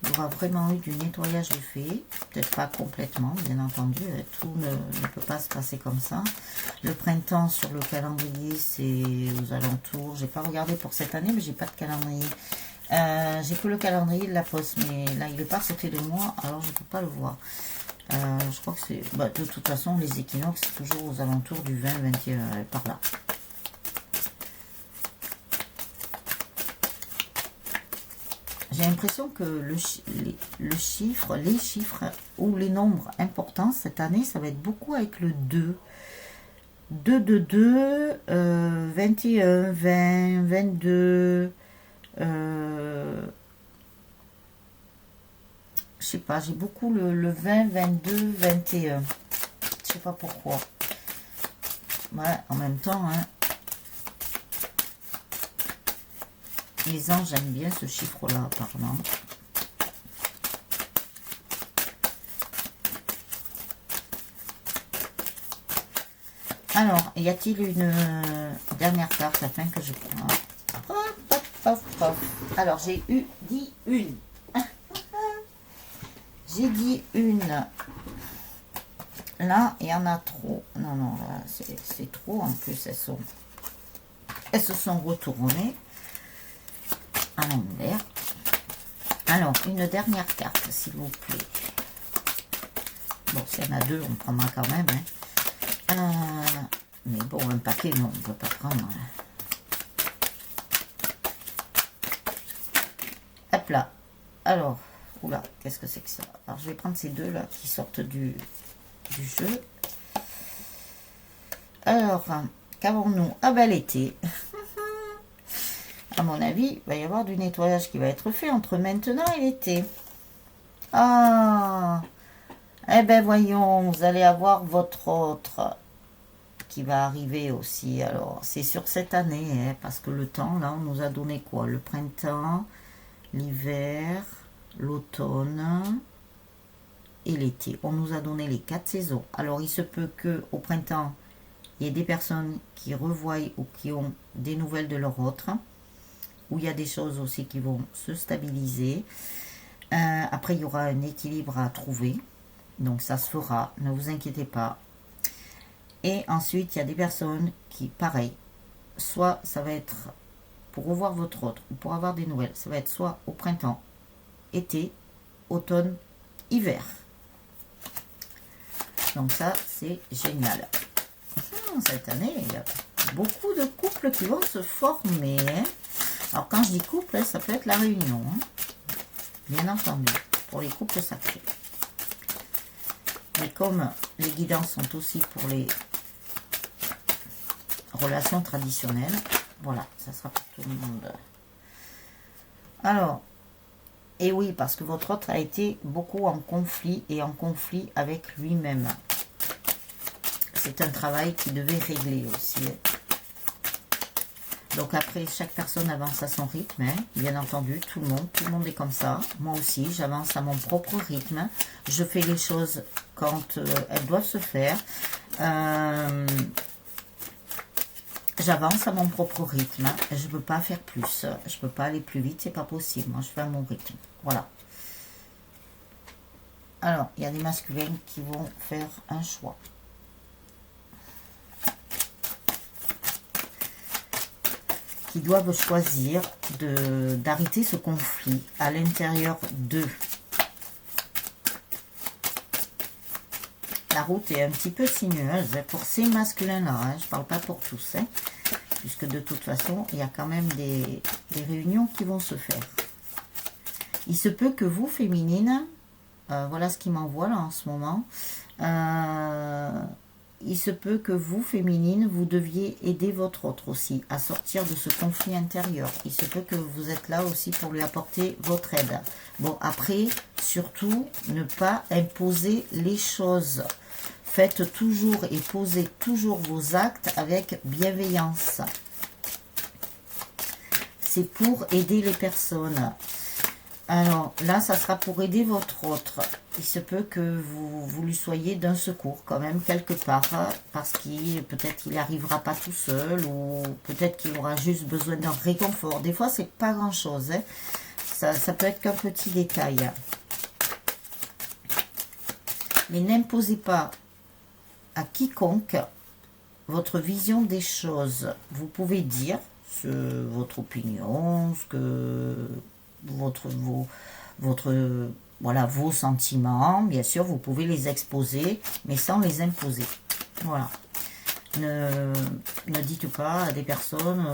Il y aura vraiment eu du nettoyage de fait. Peut-être pas complètement, bien entendu. Tout ne peut pas se passer comme ça. Le printemps sur le calendrier, c'est aux alentours. J'ai pas regardé pour cette année, mais j'ai pas de calendrier. J'ai que le calendrier de la poste, mais là, il n'est pas sauté de moi, alors je ne peux pas le voir. Je crois que c'est... Bah, de toute façon, les équinoxes, c'est toujours aux alentours du 20, 21, par là. J'ai l'impression que les chiffres ou les nombres importants cette année, ça va être beaucoup avec le 2. 2, 2, 2, 21, 20, 22, je sais pas, j'ai beaucoup le 20, 22, 21. Je sais pas pourquoi. Ouais, en même temps, hein, les anges aiment bien ce chiffre-là, apparemment. Alors, y a-t-il une dernière carte afin que je prenne? Alors, j'ai dit une. J'ai dit une. Là, il y en a trop. Non, non, là, c'est trop. En plus, elles se sont retournées à l'envers. Alors, une dernière carte, s'il vous plaît. Bon, s'il y en a deux, on prendra quand même. Hein. Mais bon, un paquet, non, on ne peut pas prendre. Hop là. Alors, oula, qu'est-ce que c'est que ça? Alors, je vais prendre ces deux-là qui sortent du jeu. Alors, qu'avons-nous? Ah ben, l'été. À mon avis, il va y avoir du nettoyage qui va être fait entre maintenant et l'été. Ah, eh ben voyons, vous allez avoir votre autre qui va arriver aussi. Alors, c'est sur cette année, hein, parce que le temps, là, on nous a donné quoi? Le printemps, l'hiver, l'automne et l'été. On nous a donné les 4 saisons. Alors, il se peut que au printemps, il y ait des personnes qui revoient ou qui ont des nouvelles de leur autre, où il y a des choses aussi qui vont se stabiliser. Après, il y aura un équilibre à trouver. Donc, ça se fera. Ne vous inquiétez pas. Et ensuite, il y a des personnes qui, pareil, soit ça va être pour revoir votre autre, ou pour avoir des nouvelles, ça va être soit au printemps, été, automne, hiver. Donc ça, c'est génial. Cette année, il y a beaucoup de couples qui vont se former. Alors, quand je dis couple, ça peut être la réunion. Bien entendu, pour les couples sacrés. Mais comme les guidances sont aussi pour les relations traditionnelles, voilà, ça sera pour tout le monde. Alors, et oui, parce que votre autre a été beaucoup en conflit et en conflit avec lui-même. C'est un travail qui devait régler aussi. Donc après, chaque personne avance à son rythme, hein, bien entendu, tout le monde est comme ça. Moi aussi, j'avance à mon propre rythme. Je fais les choses quand elles doivent se faire. J'avance à mon propre rythme. Je ne peux pas faire plus. Je ne peux pas aller plus vite, c'est pas possible. Moi, je fais à mon rythme. Voilà. Alors, il y a des masculins qui vont faire un choix. Qui doivent choisir d'arrêter ce conflit à l'intérieur d'eux. La route est un petit peu sinueuse pour ces masculins-là. Hein. Je ne parle pas pour tous. Hein, puisque de toute façon, il y a quand même des réunions qui vont se faire. Il se peut que vous, féminines, voilà ce qui m'envoie là en ce moment. Il se peut que vous, féminines, vous deviez aider votre autre aussi à sortir de ce conflit intérieur. Il se peut que vous êtes là aussi pour lui apporter votre aide. Bon, après, surtout, ne pas imposer les choses. Faites toujours et posez toujours vos actes avec bienveillance. C'est pour aider les personnes. Alors là, ça sera pour aider votre autre. Il se peut que vous lui soyez d'un secours quand même quelque part, parce qu'il peut-être qu'il n'arrivera pas tout seul, ou peut-être qu'il aura juste besoin d'un réconfort. Des fois, c'est pas grand-chose. Hein. Ça peut être qu'un petit détail. Mais n'imposez pas à quiconque votre vision des choses. Vous pouvez dire votre opinion, ce que voilà, vos sentiments. Bien sûr, vous pouvez les exposer, mais sans les imposer. Voilà. Ne dites pas à des personnes,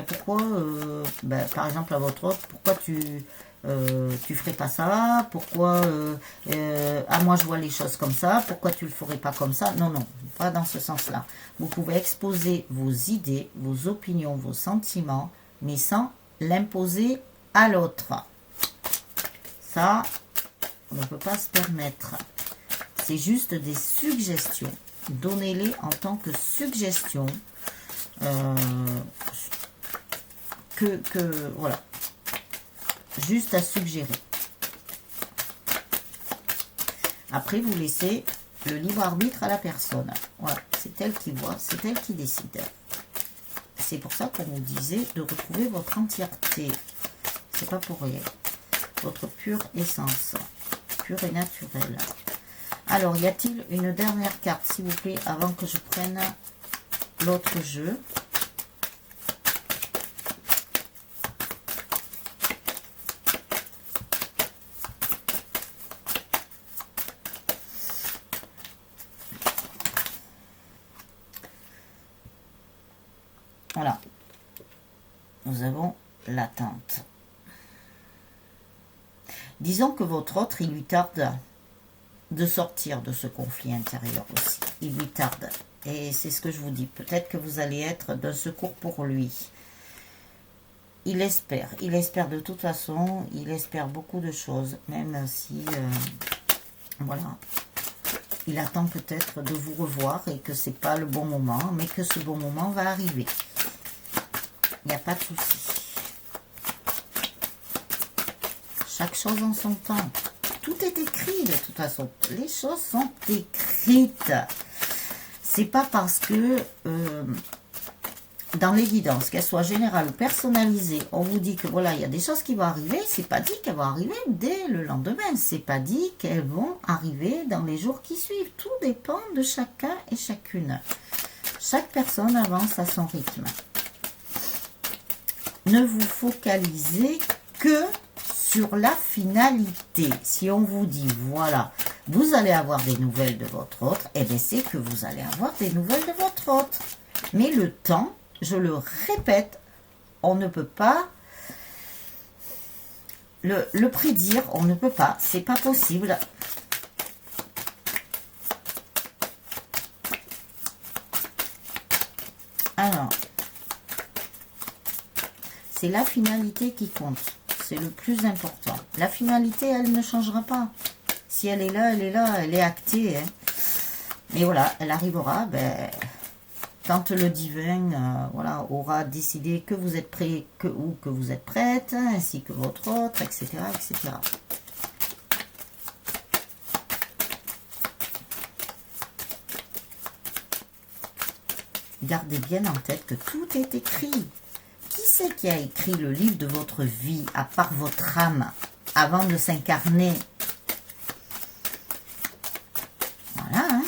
pourquoi, par exemple à votre autre, pourquoi tu ferais pas ça, pourquoi, moi je vois les choses comme ça, pourquoi tu le ferais pas comme ça. Non, non, pas dans ce sens-là. Vous pouvez exposer vos idées, vos opinions, vos sentiments, mais sans l'imposer à l'autre. Ça, on ne peut pas se permettre. C'est juste des suggestions. Donnez-les en tant que suggestion. Voilà. Juste à suggérer. Après, vous laissez le libre arbitre à la personne. Voilà. C'est elle qui voit, c'est elle qui décide. C'est pour ça qu'on vous disait de retrouver votre entièreté. C'est pas pour rien. Votre pure essence. Pure et naturelle. Alors, y a-t-il une dernière carte, s'il vous plaît, avant que je prenne l'autre jeu? Voilà. Nous avons l'attente. Disons que votre autre, il lui tarde de sortir de ce conflit intérieur aussi. Il lui tarde. Et c'est ce que je vous dis. Peut-être que vous allez être d'un secours pour lui. Il espère. Il espère de toute façon. Il espère beaucoup de choses. Même si, voilà, il attend peut-être de vous revoir et que c'est pas le bon moment. Mais que ce bon moment va arriver. Il n'y a pas de souci. Chaque chose en son temps. Tout est écrit de toute façon. Les choses sont écrites. C'est pas parce que dans les guidances, qu'elles soient générales ou personnalisées, on vous dit que voilà, il y a des choses qui vont arriver. C'est pas dit qu'elles vont arriver dès le lendemain. C'est pas dit qu'elles vont arriver dans les jours qui suivent. Tout dépend de chacun et chacune. Chaque personne avance à son rythme. Ne vous focalisez que sur la finalité. Si on vous dit, voilà, vous allez avoir des nouvelles de votre autre, et bien c'est que vous allez avoir des nouvelles de votre autre. Mais le temps, je le répète, on ne peut pas le prédire, on ne peut pas, c'est pas possible. Alors, c'est la finalité qui compte. C'est le plus important. La finalité, elle ne changera pas. Si elle est là, elle est actée. Hein. Mais voilà, elle arrivera quand le divin voilà, aura décidé que vous êtes prêt ou que vous êtes prête, ainsi que votre autre, etc. etc. Gardez bien en tête que tout est écrit. Qui c'est qui a écrit le livre de votre vie, à part votre âme, avant de s'incarner? Voilà, hein?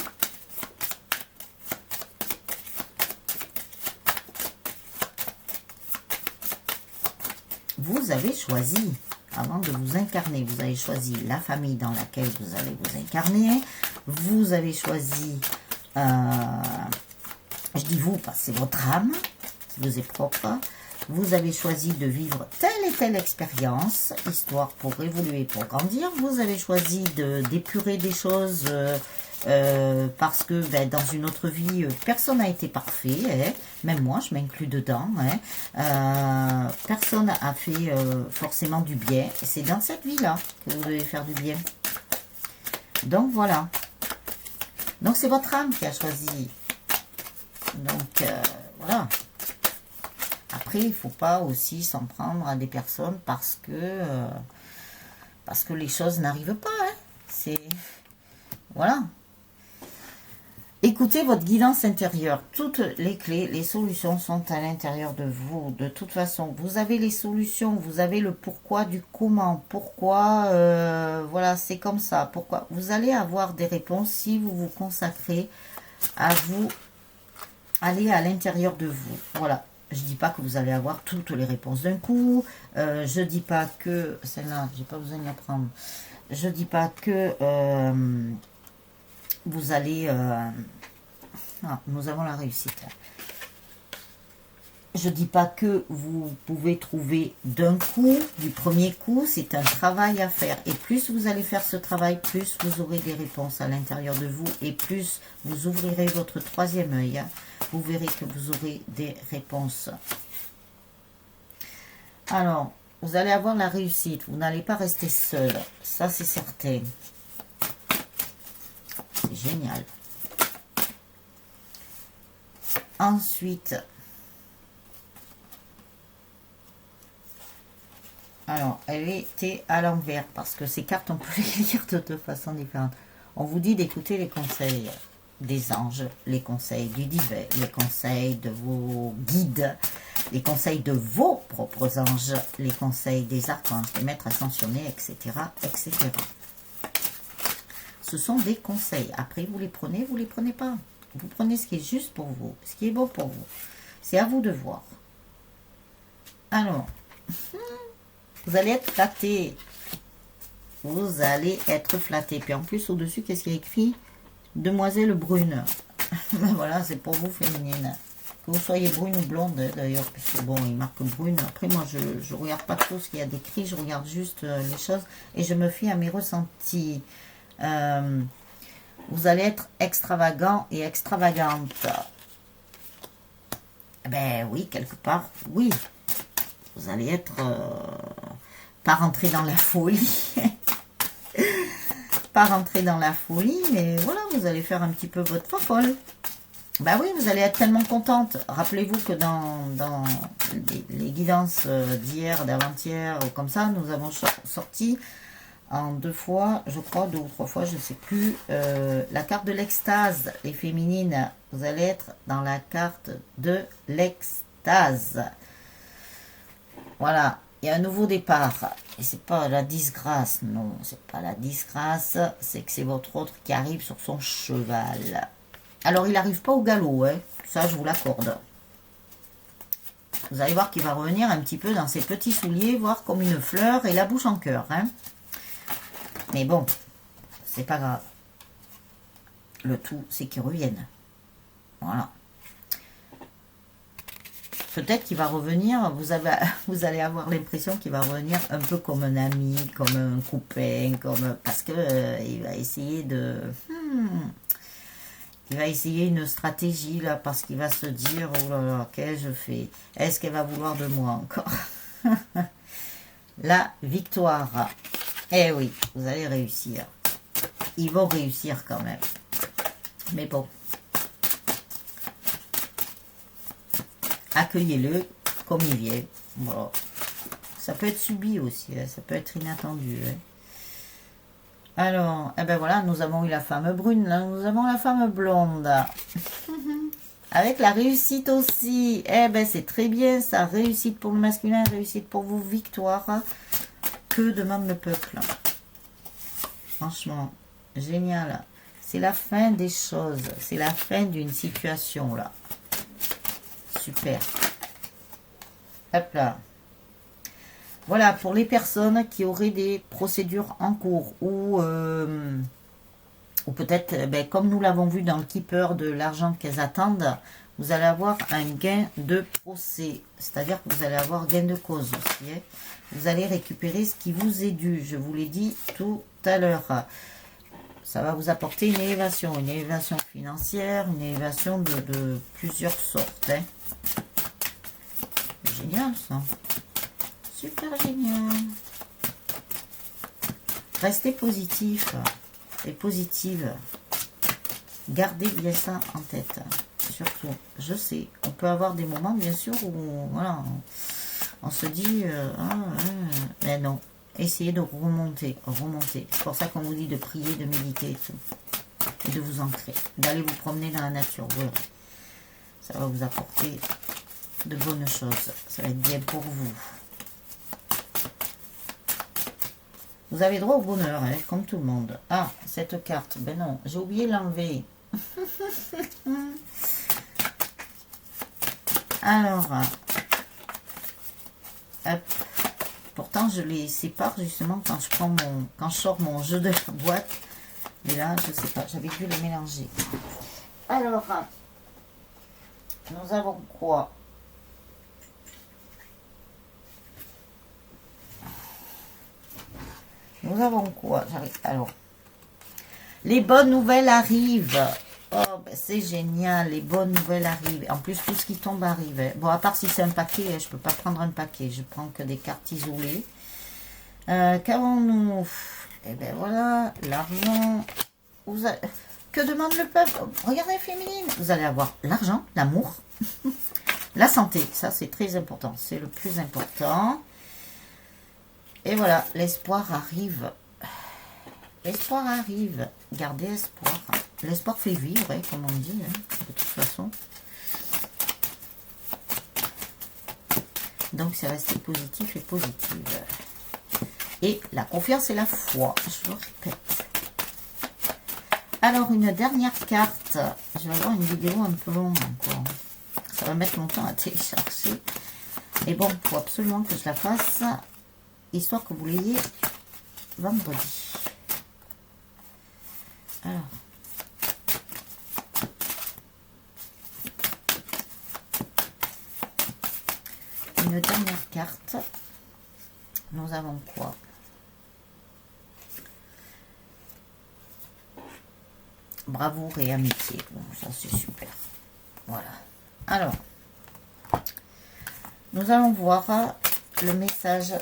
Vous avez choisi. avant de vous incarner. Vous avez choisi la famille dans laquelle vous allez vous incarner. Vous avez choisi, je dis vous parce que c'est votre âme qui vous est propre. Vous avez choisi de vivre telle et telle expérience, histoire pour évoluer, pour grandir. Vous avez choisi d'épurer des choses parce que dans une autre vie, personne n'a été parfait. Hein. Même moi, je m'inclus dedans. Hein. Personne n'a fait forcément du bien. C'est dans cette vie-là que vous devez faire du bien. Donc voilà. Donc c'est votre âme qui a choisi. Donc voilà. Après, il ne faut pas aussi s'en prendre à des personnes parce que les choses n'arrivent pas. Hein. C'est... Voilà. Écoutez votre guidance intérieure. Toutes les clés, les solutions sont à l'intérieur de vous. De toute façon, vous avez les solutions, vous avez le pourquoi du comment. Pourquoi, voilà, c'est comme ça. Pourquoi. Vous allez avoir des réponses si vous vous consacrez à vous aller à l'intérieur de vous. Voilà. Je ne dis pas que vous allez avoir toutes les réponses d'un coup. Je ne dis pas que... Celle-là, je n'ai pas besoin de la prendre. Je ne dis pas que vous allez... nous avons la réussite. Je ne dis pas que vous pouvez trouver d'un coup, du premier coup. C'est un travail à faire. Et plus vous allez faire ce travail, plus vous aurez des réponses à l'intérieur de vous. Et plus vous ouvrirez votre troisième œil. Vous verrez que vous aurez des réponses. Alors, vous allez avoir la réussite. Vous n'allez pas rester seul. Ça, c'est certain. C'est génial. Ensuite, alors, elle était à l'envers parce que ces cartes, on peut les lire de deux façons différentes. On vous dit d'écouter les conseils des anges, les conseils du divin, les conseils de vos guides, les conseils de vos propres anges, les conseils des archanges, des maîtres ascensionnés, etc., etc. Ce sont des conseils. Après, vous les prenez pas. Vous prenez ce qui est juste pour vous, ce qui est bon pour vous. C'est à vous de voir. Alors, vous allez être flatté. Vous allez être flatté. Puis en plus, au-dessus, qu'est-ce qu'il y a écrit? Demoiselle brune. Voilà, c'est pour vous, féminine. Que vous soyez brune ou blonde, d'ailleurs, puisque bon, il marque brune. Après, moi, je ne regarde pas trop ce qu'il y a décrit, je regarde juste les choses et je me fie à mes ressentis. Vous allez être extravagant et extravagante. Ben oui, quelque part, oui. Vous allez être pas rentré dans la folie. Pas rentrer dans la folie, mais voilà, vous allez faire un petit peu votre fofolle. Bah oui, vous allez être tellement contente. Rappelez-vous que dans les guidances d'hier, d'avant-hier, comme ça, nous avons sorti en 2 fois, je crois, 2 ou 3 fois, je ne sais plus, la carte de l'extase, les féminines. Vous allez être dans la carte de l'extase. Voilà. Il y a un nouveau départ. Et c'est pas la disgrâce. Non, c'est pas la disgrâce. C'est que c'est votre autre qui arrive sur son cheval. Alors, il n'arrive pas au galop. Hein. Ça, je vous l'accorde. Vous allez voir qu'il va revenir un petit peu dans ses petits souliers, voir comme une fleur et la bouche en cœur. Hein. Mais bon, c'est pas grave. Le tout, c'est qu'il revienne. Voilà. Peut-être qu'il va revenir, vous allez avoir l'impression qu'il va revenir un peu comme un ami, comme un copain, parce que il va essayer il va essayer une stratégie là, parce qu'il va se dire, oh là là, qu'est-ce que je fais? Est-ce qu'elle va vouloir de moi encore? La victoire. Eh oui, vous allez réussir. Ils vont réussir quand même. Mais bon. Accueillez-le comme il vient. Voilà. Ça peut être subi aussi, hein. Ça peut être inattendu. Hein. Alors, eh ben voilà, nous avons eu la femme brune, là, nous avons la femme blonde. Avec la réussite aussi. Eh ben c'est très bien ça. Réussite pour le masculin, réussite pour vous, victoire. Que demande le peuple? Franchement, génial. C'est la fin des choses. C'est la fin d'une situation là. Super. Hop là. Voilà, pour les personnes qui auraient des procédures en cours ou peut-être, ben, comme nous l'avons vu dans le Keeper de l'argent qu'elles attendent, vous allez avoir un gain de procès, c'est-à-dire que vous allez avoir gain de cause aussi. Hein. Vous allez récupérer ce qui vous est dû, je vous l'ai dit tout à l'heure. Ça va vous apporter une élévation financière, une élévation de plusieurs sortes. Hein. Génial ça. Super génial. Restez positif et positive. Gardez bien ça en tête. Surtout, je sais, on peut avoir des moments, bien sûr, où voilà, on se dit, mais non, essayez de remonter. C'est pour ça qu'on vous dit de prier, de méditer et tout. Et de vous ancrer, d'aller vous promener dans la nature. Voilà. Ça va vous apporter de bonnes choses. Ça va être bien pour vous. Vous avez droit au bonheur, hein, comme tout le monde. Ah, cette carte, ben non, j'ai oublié de l'enlever. Alors, hop. Pourtant, je les sépare justement quand je sors mon jeu de la boîte. Mais là, je sais pas, j'avais dû les mélanger. Alors, nous avons quoi? Nous avons quoi? Alors, les bonnes nouvelles arrivent. Oh, ben c'est génial, les bonnes nouvelles arrivent. En plus, tout ce qui tombe arrive. Bon, à part si c'est un paquet, je peux pas prendre un paquet. Je prends que des cartes isolées. Qu'avons-nous? Eh bien, voilà, l'argent. Que demande le peuple? Regardez, féminine. Vous allez avoir l'argent, l'amour, la santé. Ça, c'est très important. C'est le plus important. Et voilà, l'espoir arrive. L'espoir arrive. Gardez espoir. L'espoir fait vivre, hein, comme on dit, hein, de toute façon. Donc, c'est rester positif et positive. Et la confiance et la foi, je le répète. Alors, une dernière carte. Je vais avoir une vidéo un peu longue encore. Ça va mettre longtemps à télécharger. Mais bon, il faut absolument que je la fasse, histoire que vous l'ayez vendredi. Alors. Une dernière carte. Nous avons quoi? Bravoure et amitié. Bon, ça c'est super. Voilà. Alors, nous allons voir le message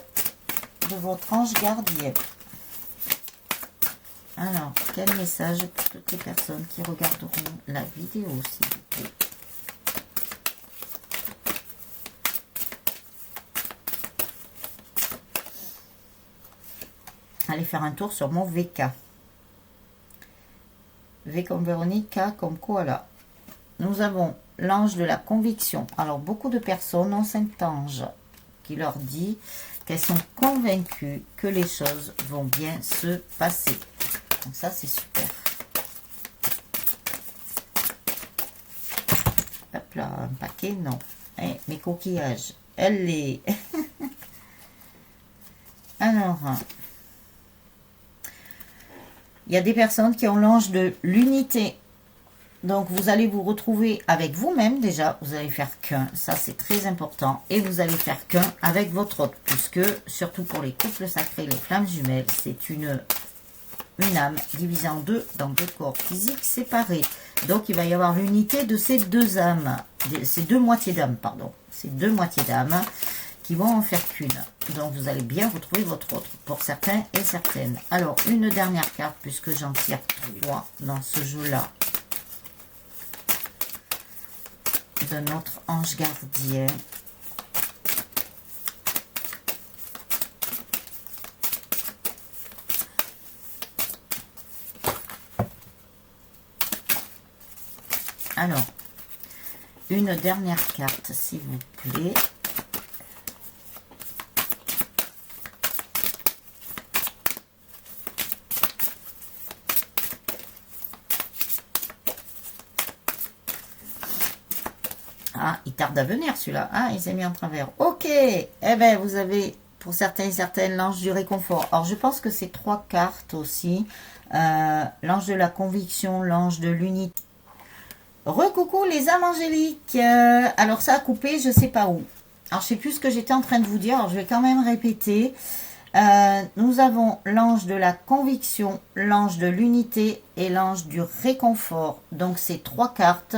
de votre ange gardien. Alors, quel message pour toutes les personnes qui regarderont la vidéo, s'il vous plaît? Allez faire un tour sur mon VK. V comme Véronique, K comme koala. Nous avons l'ange de la conviction. Alors, beaucoup de personnes ont cet ange qui leur dit qu'elles sont convaincues que les choses vont bien se passer. Donc ça, c'est super. Hop là, un paquet, non. Eh, mes coquillages, elle les... Alors, il y a des personnes qui ont l'ange de l'unité. Donc, vous allez vous retrouver avec vous-même déjà. Vous allez faire qu'un. Ça, c'est très important. Et vous allez faire qu'un avec votre autre. Puisque, surtout pour les couples sacrés, les flammes jumelles, c'est une âme divisée en deux dans deux corps physiques séparés. Donc, il va y avoir l'unité de ces deux âmes. Ces deux moitiés d'âme, pardon. Ces deux moitiés d'âme qui vont en faire qu'une. Donc, vous allez bien retrouver votre autre, pour certains et certaines. Alors, une dernière carte, puisque j'en tire 3 dans ce jeu-là, de notre ange gardien. Alors, une dernière carte, s'il vous plaît. Ah, il tarde à venir celui-là. Ah, il s'est mis en travers. Ok. Eh bien, vous avez Pour certains et certaines, l'ange du réconfort. Alors, je pense que c'est 3 cartes aussi. L'ange de la conviction, l'ange de l'unité. Recoucou les âmes angéliques. Alors, ça a coupé, je sais pas où. Alors, je sais plus ce que j'étais en train de vous dire. Alors, je vais quand même répéter. Nous avons l'ange de la conviction, l'ange de l'unité et l'ange du réconfort. Donc, ces 3 cartes.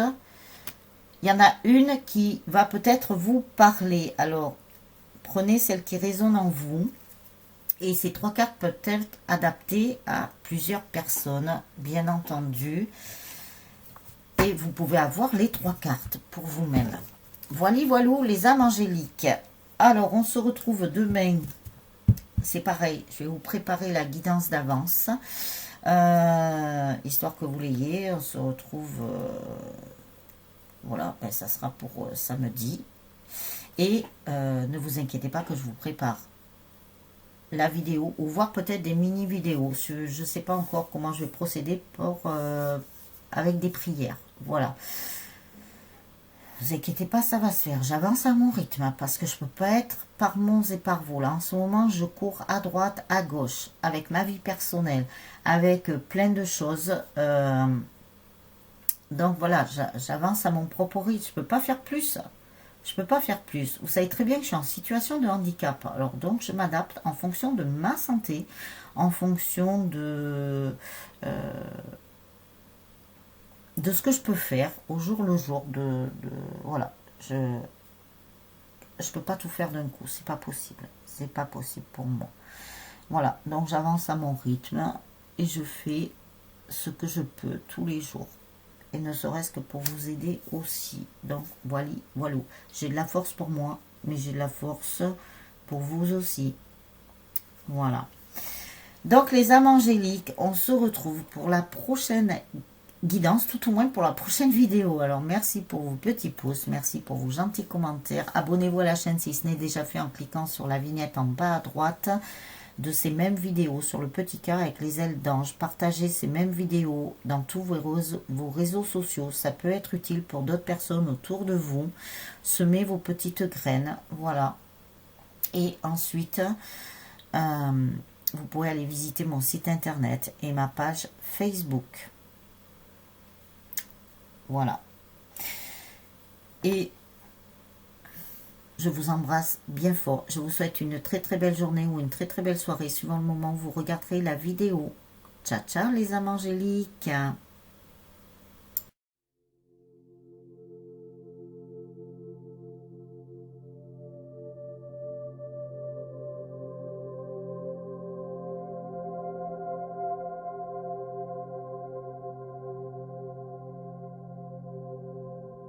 Il y en a une qui va peut-être vous parler. Alors, prenez celle qui résonne en vous. Et ces 3 cartes peuvent être adaptées à plusieurs personnes, bien entendu. Et vous pouvez avoir les 3 cartes pour vous-même. Voilà, voilà les âmes angéliques. Alors, on se retrouve demain. C'est pareil, je vais vous préparer la guidance d'avance. Histoire que vous l'ayez. On se retrouve... voilà, ben, ça sera pour samedi. Et ne vous inquiétez pas que je vous prépare la vidéo ou voir peut-être des mini-vidéos. Je ne sais pas encore comment je vais procéder pour, avec des prières. Voilà. Ne vous inquiétez pas, ça va se faire. J'avance à mon rythme hein, parce que je ne peux pas être par monts et par vos. Là, en ce moment, je cours à droite, à gauche, avec ma vie personnelle, avec plein de choses. Donc voilà, j'avance à mon propre rythme. Je ne peux pas faire plus. Je ne peux pas faire plus. Vous savez très bien que je suis en situation de handicap. Alors donc, je m'adapte en fonction de ma santé, en fonction de ce que je peux faire au jour le jour. Voilà, je peux pas tout faire d'un coup. C'est pas possible. C'est pas possible pour moi. Voilà, donc j'avance à mon rythme et je fais ce que je peux tous les jours. Et ne serait-ce que pour vous aider aussi. Donc, voilà. J'ai de la force pour moi, mais j'ai de la force pour vous aussi. Voilà. Donc, les âmes angéliques, on se retrouve pour la prochaine guidance, tout au moins pour la prochaine vidéo. Alors, merci pour vos petits pouces, merci pour vos gentils commentaires. Abonnez-vous à la chaîne si ce n'est déjà fait en cliquant sur la vignette en bas à droite de ces mêmes vidéos sur le petit cœur avec les ailes d'ange. Partagez ces mêmes vidéos dans tous vos réseaux sociaux. Ça peut être utile pour d'autres personnes autour de vous. Semez vos petites graines. Voilà. Et ensuite, vous pourrez aller visiter mon site internet et ma page Facebook. Voilà. Et je vous embrasse bien fort. Je vous souhaite une très très belle journée ou une très très belle soirée suivant le moment où vous regarderez la vidéo. Ciao ciao les âmes angéliques.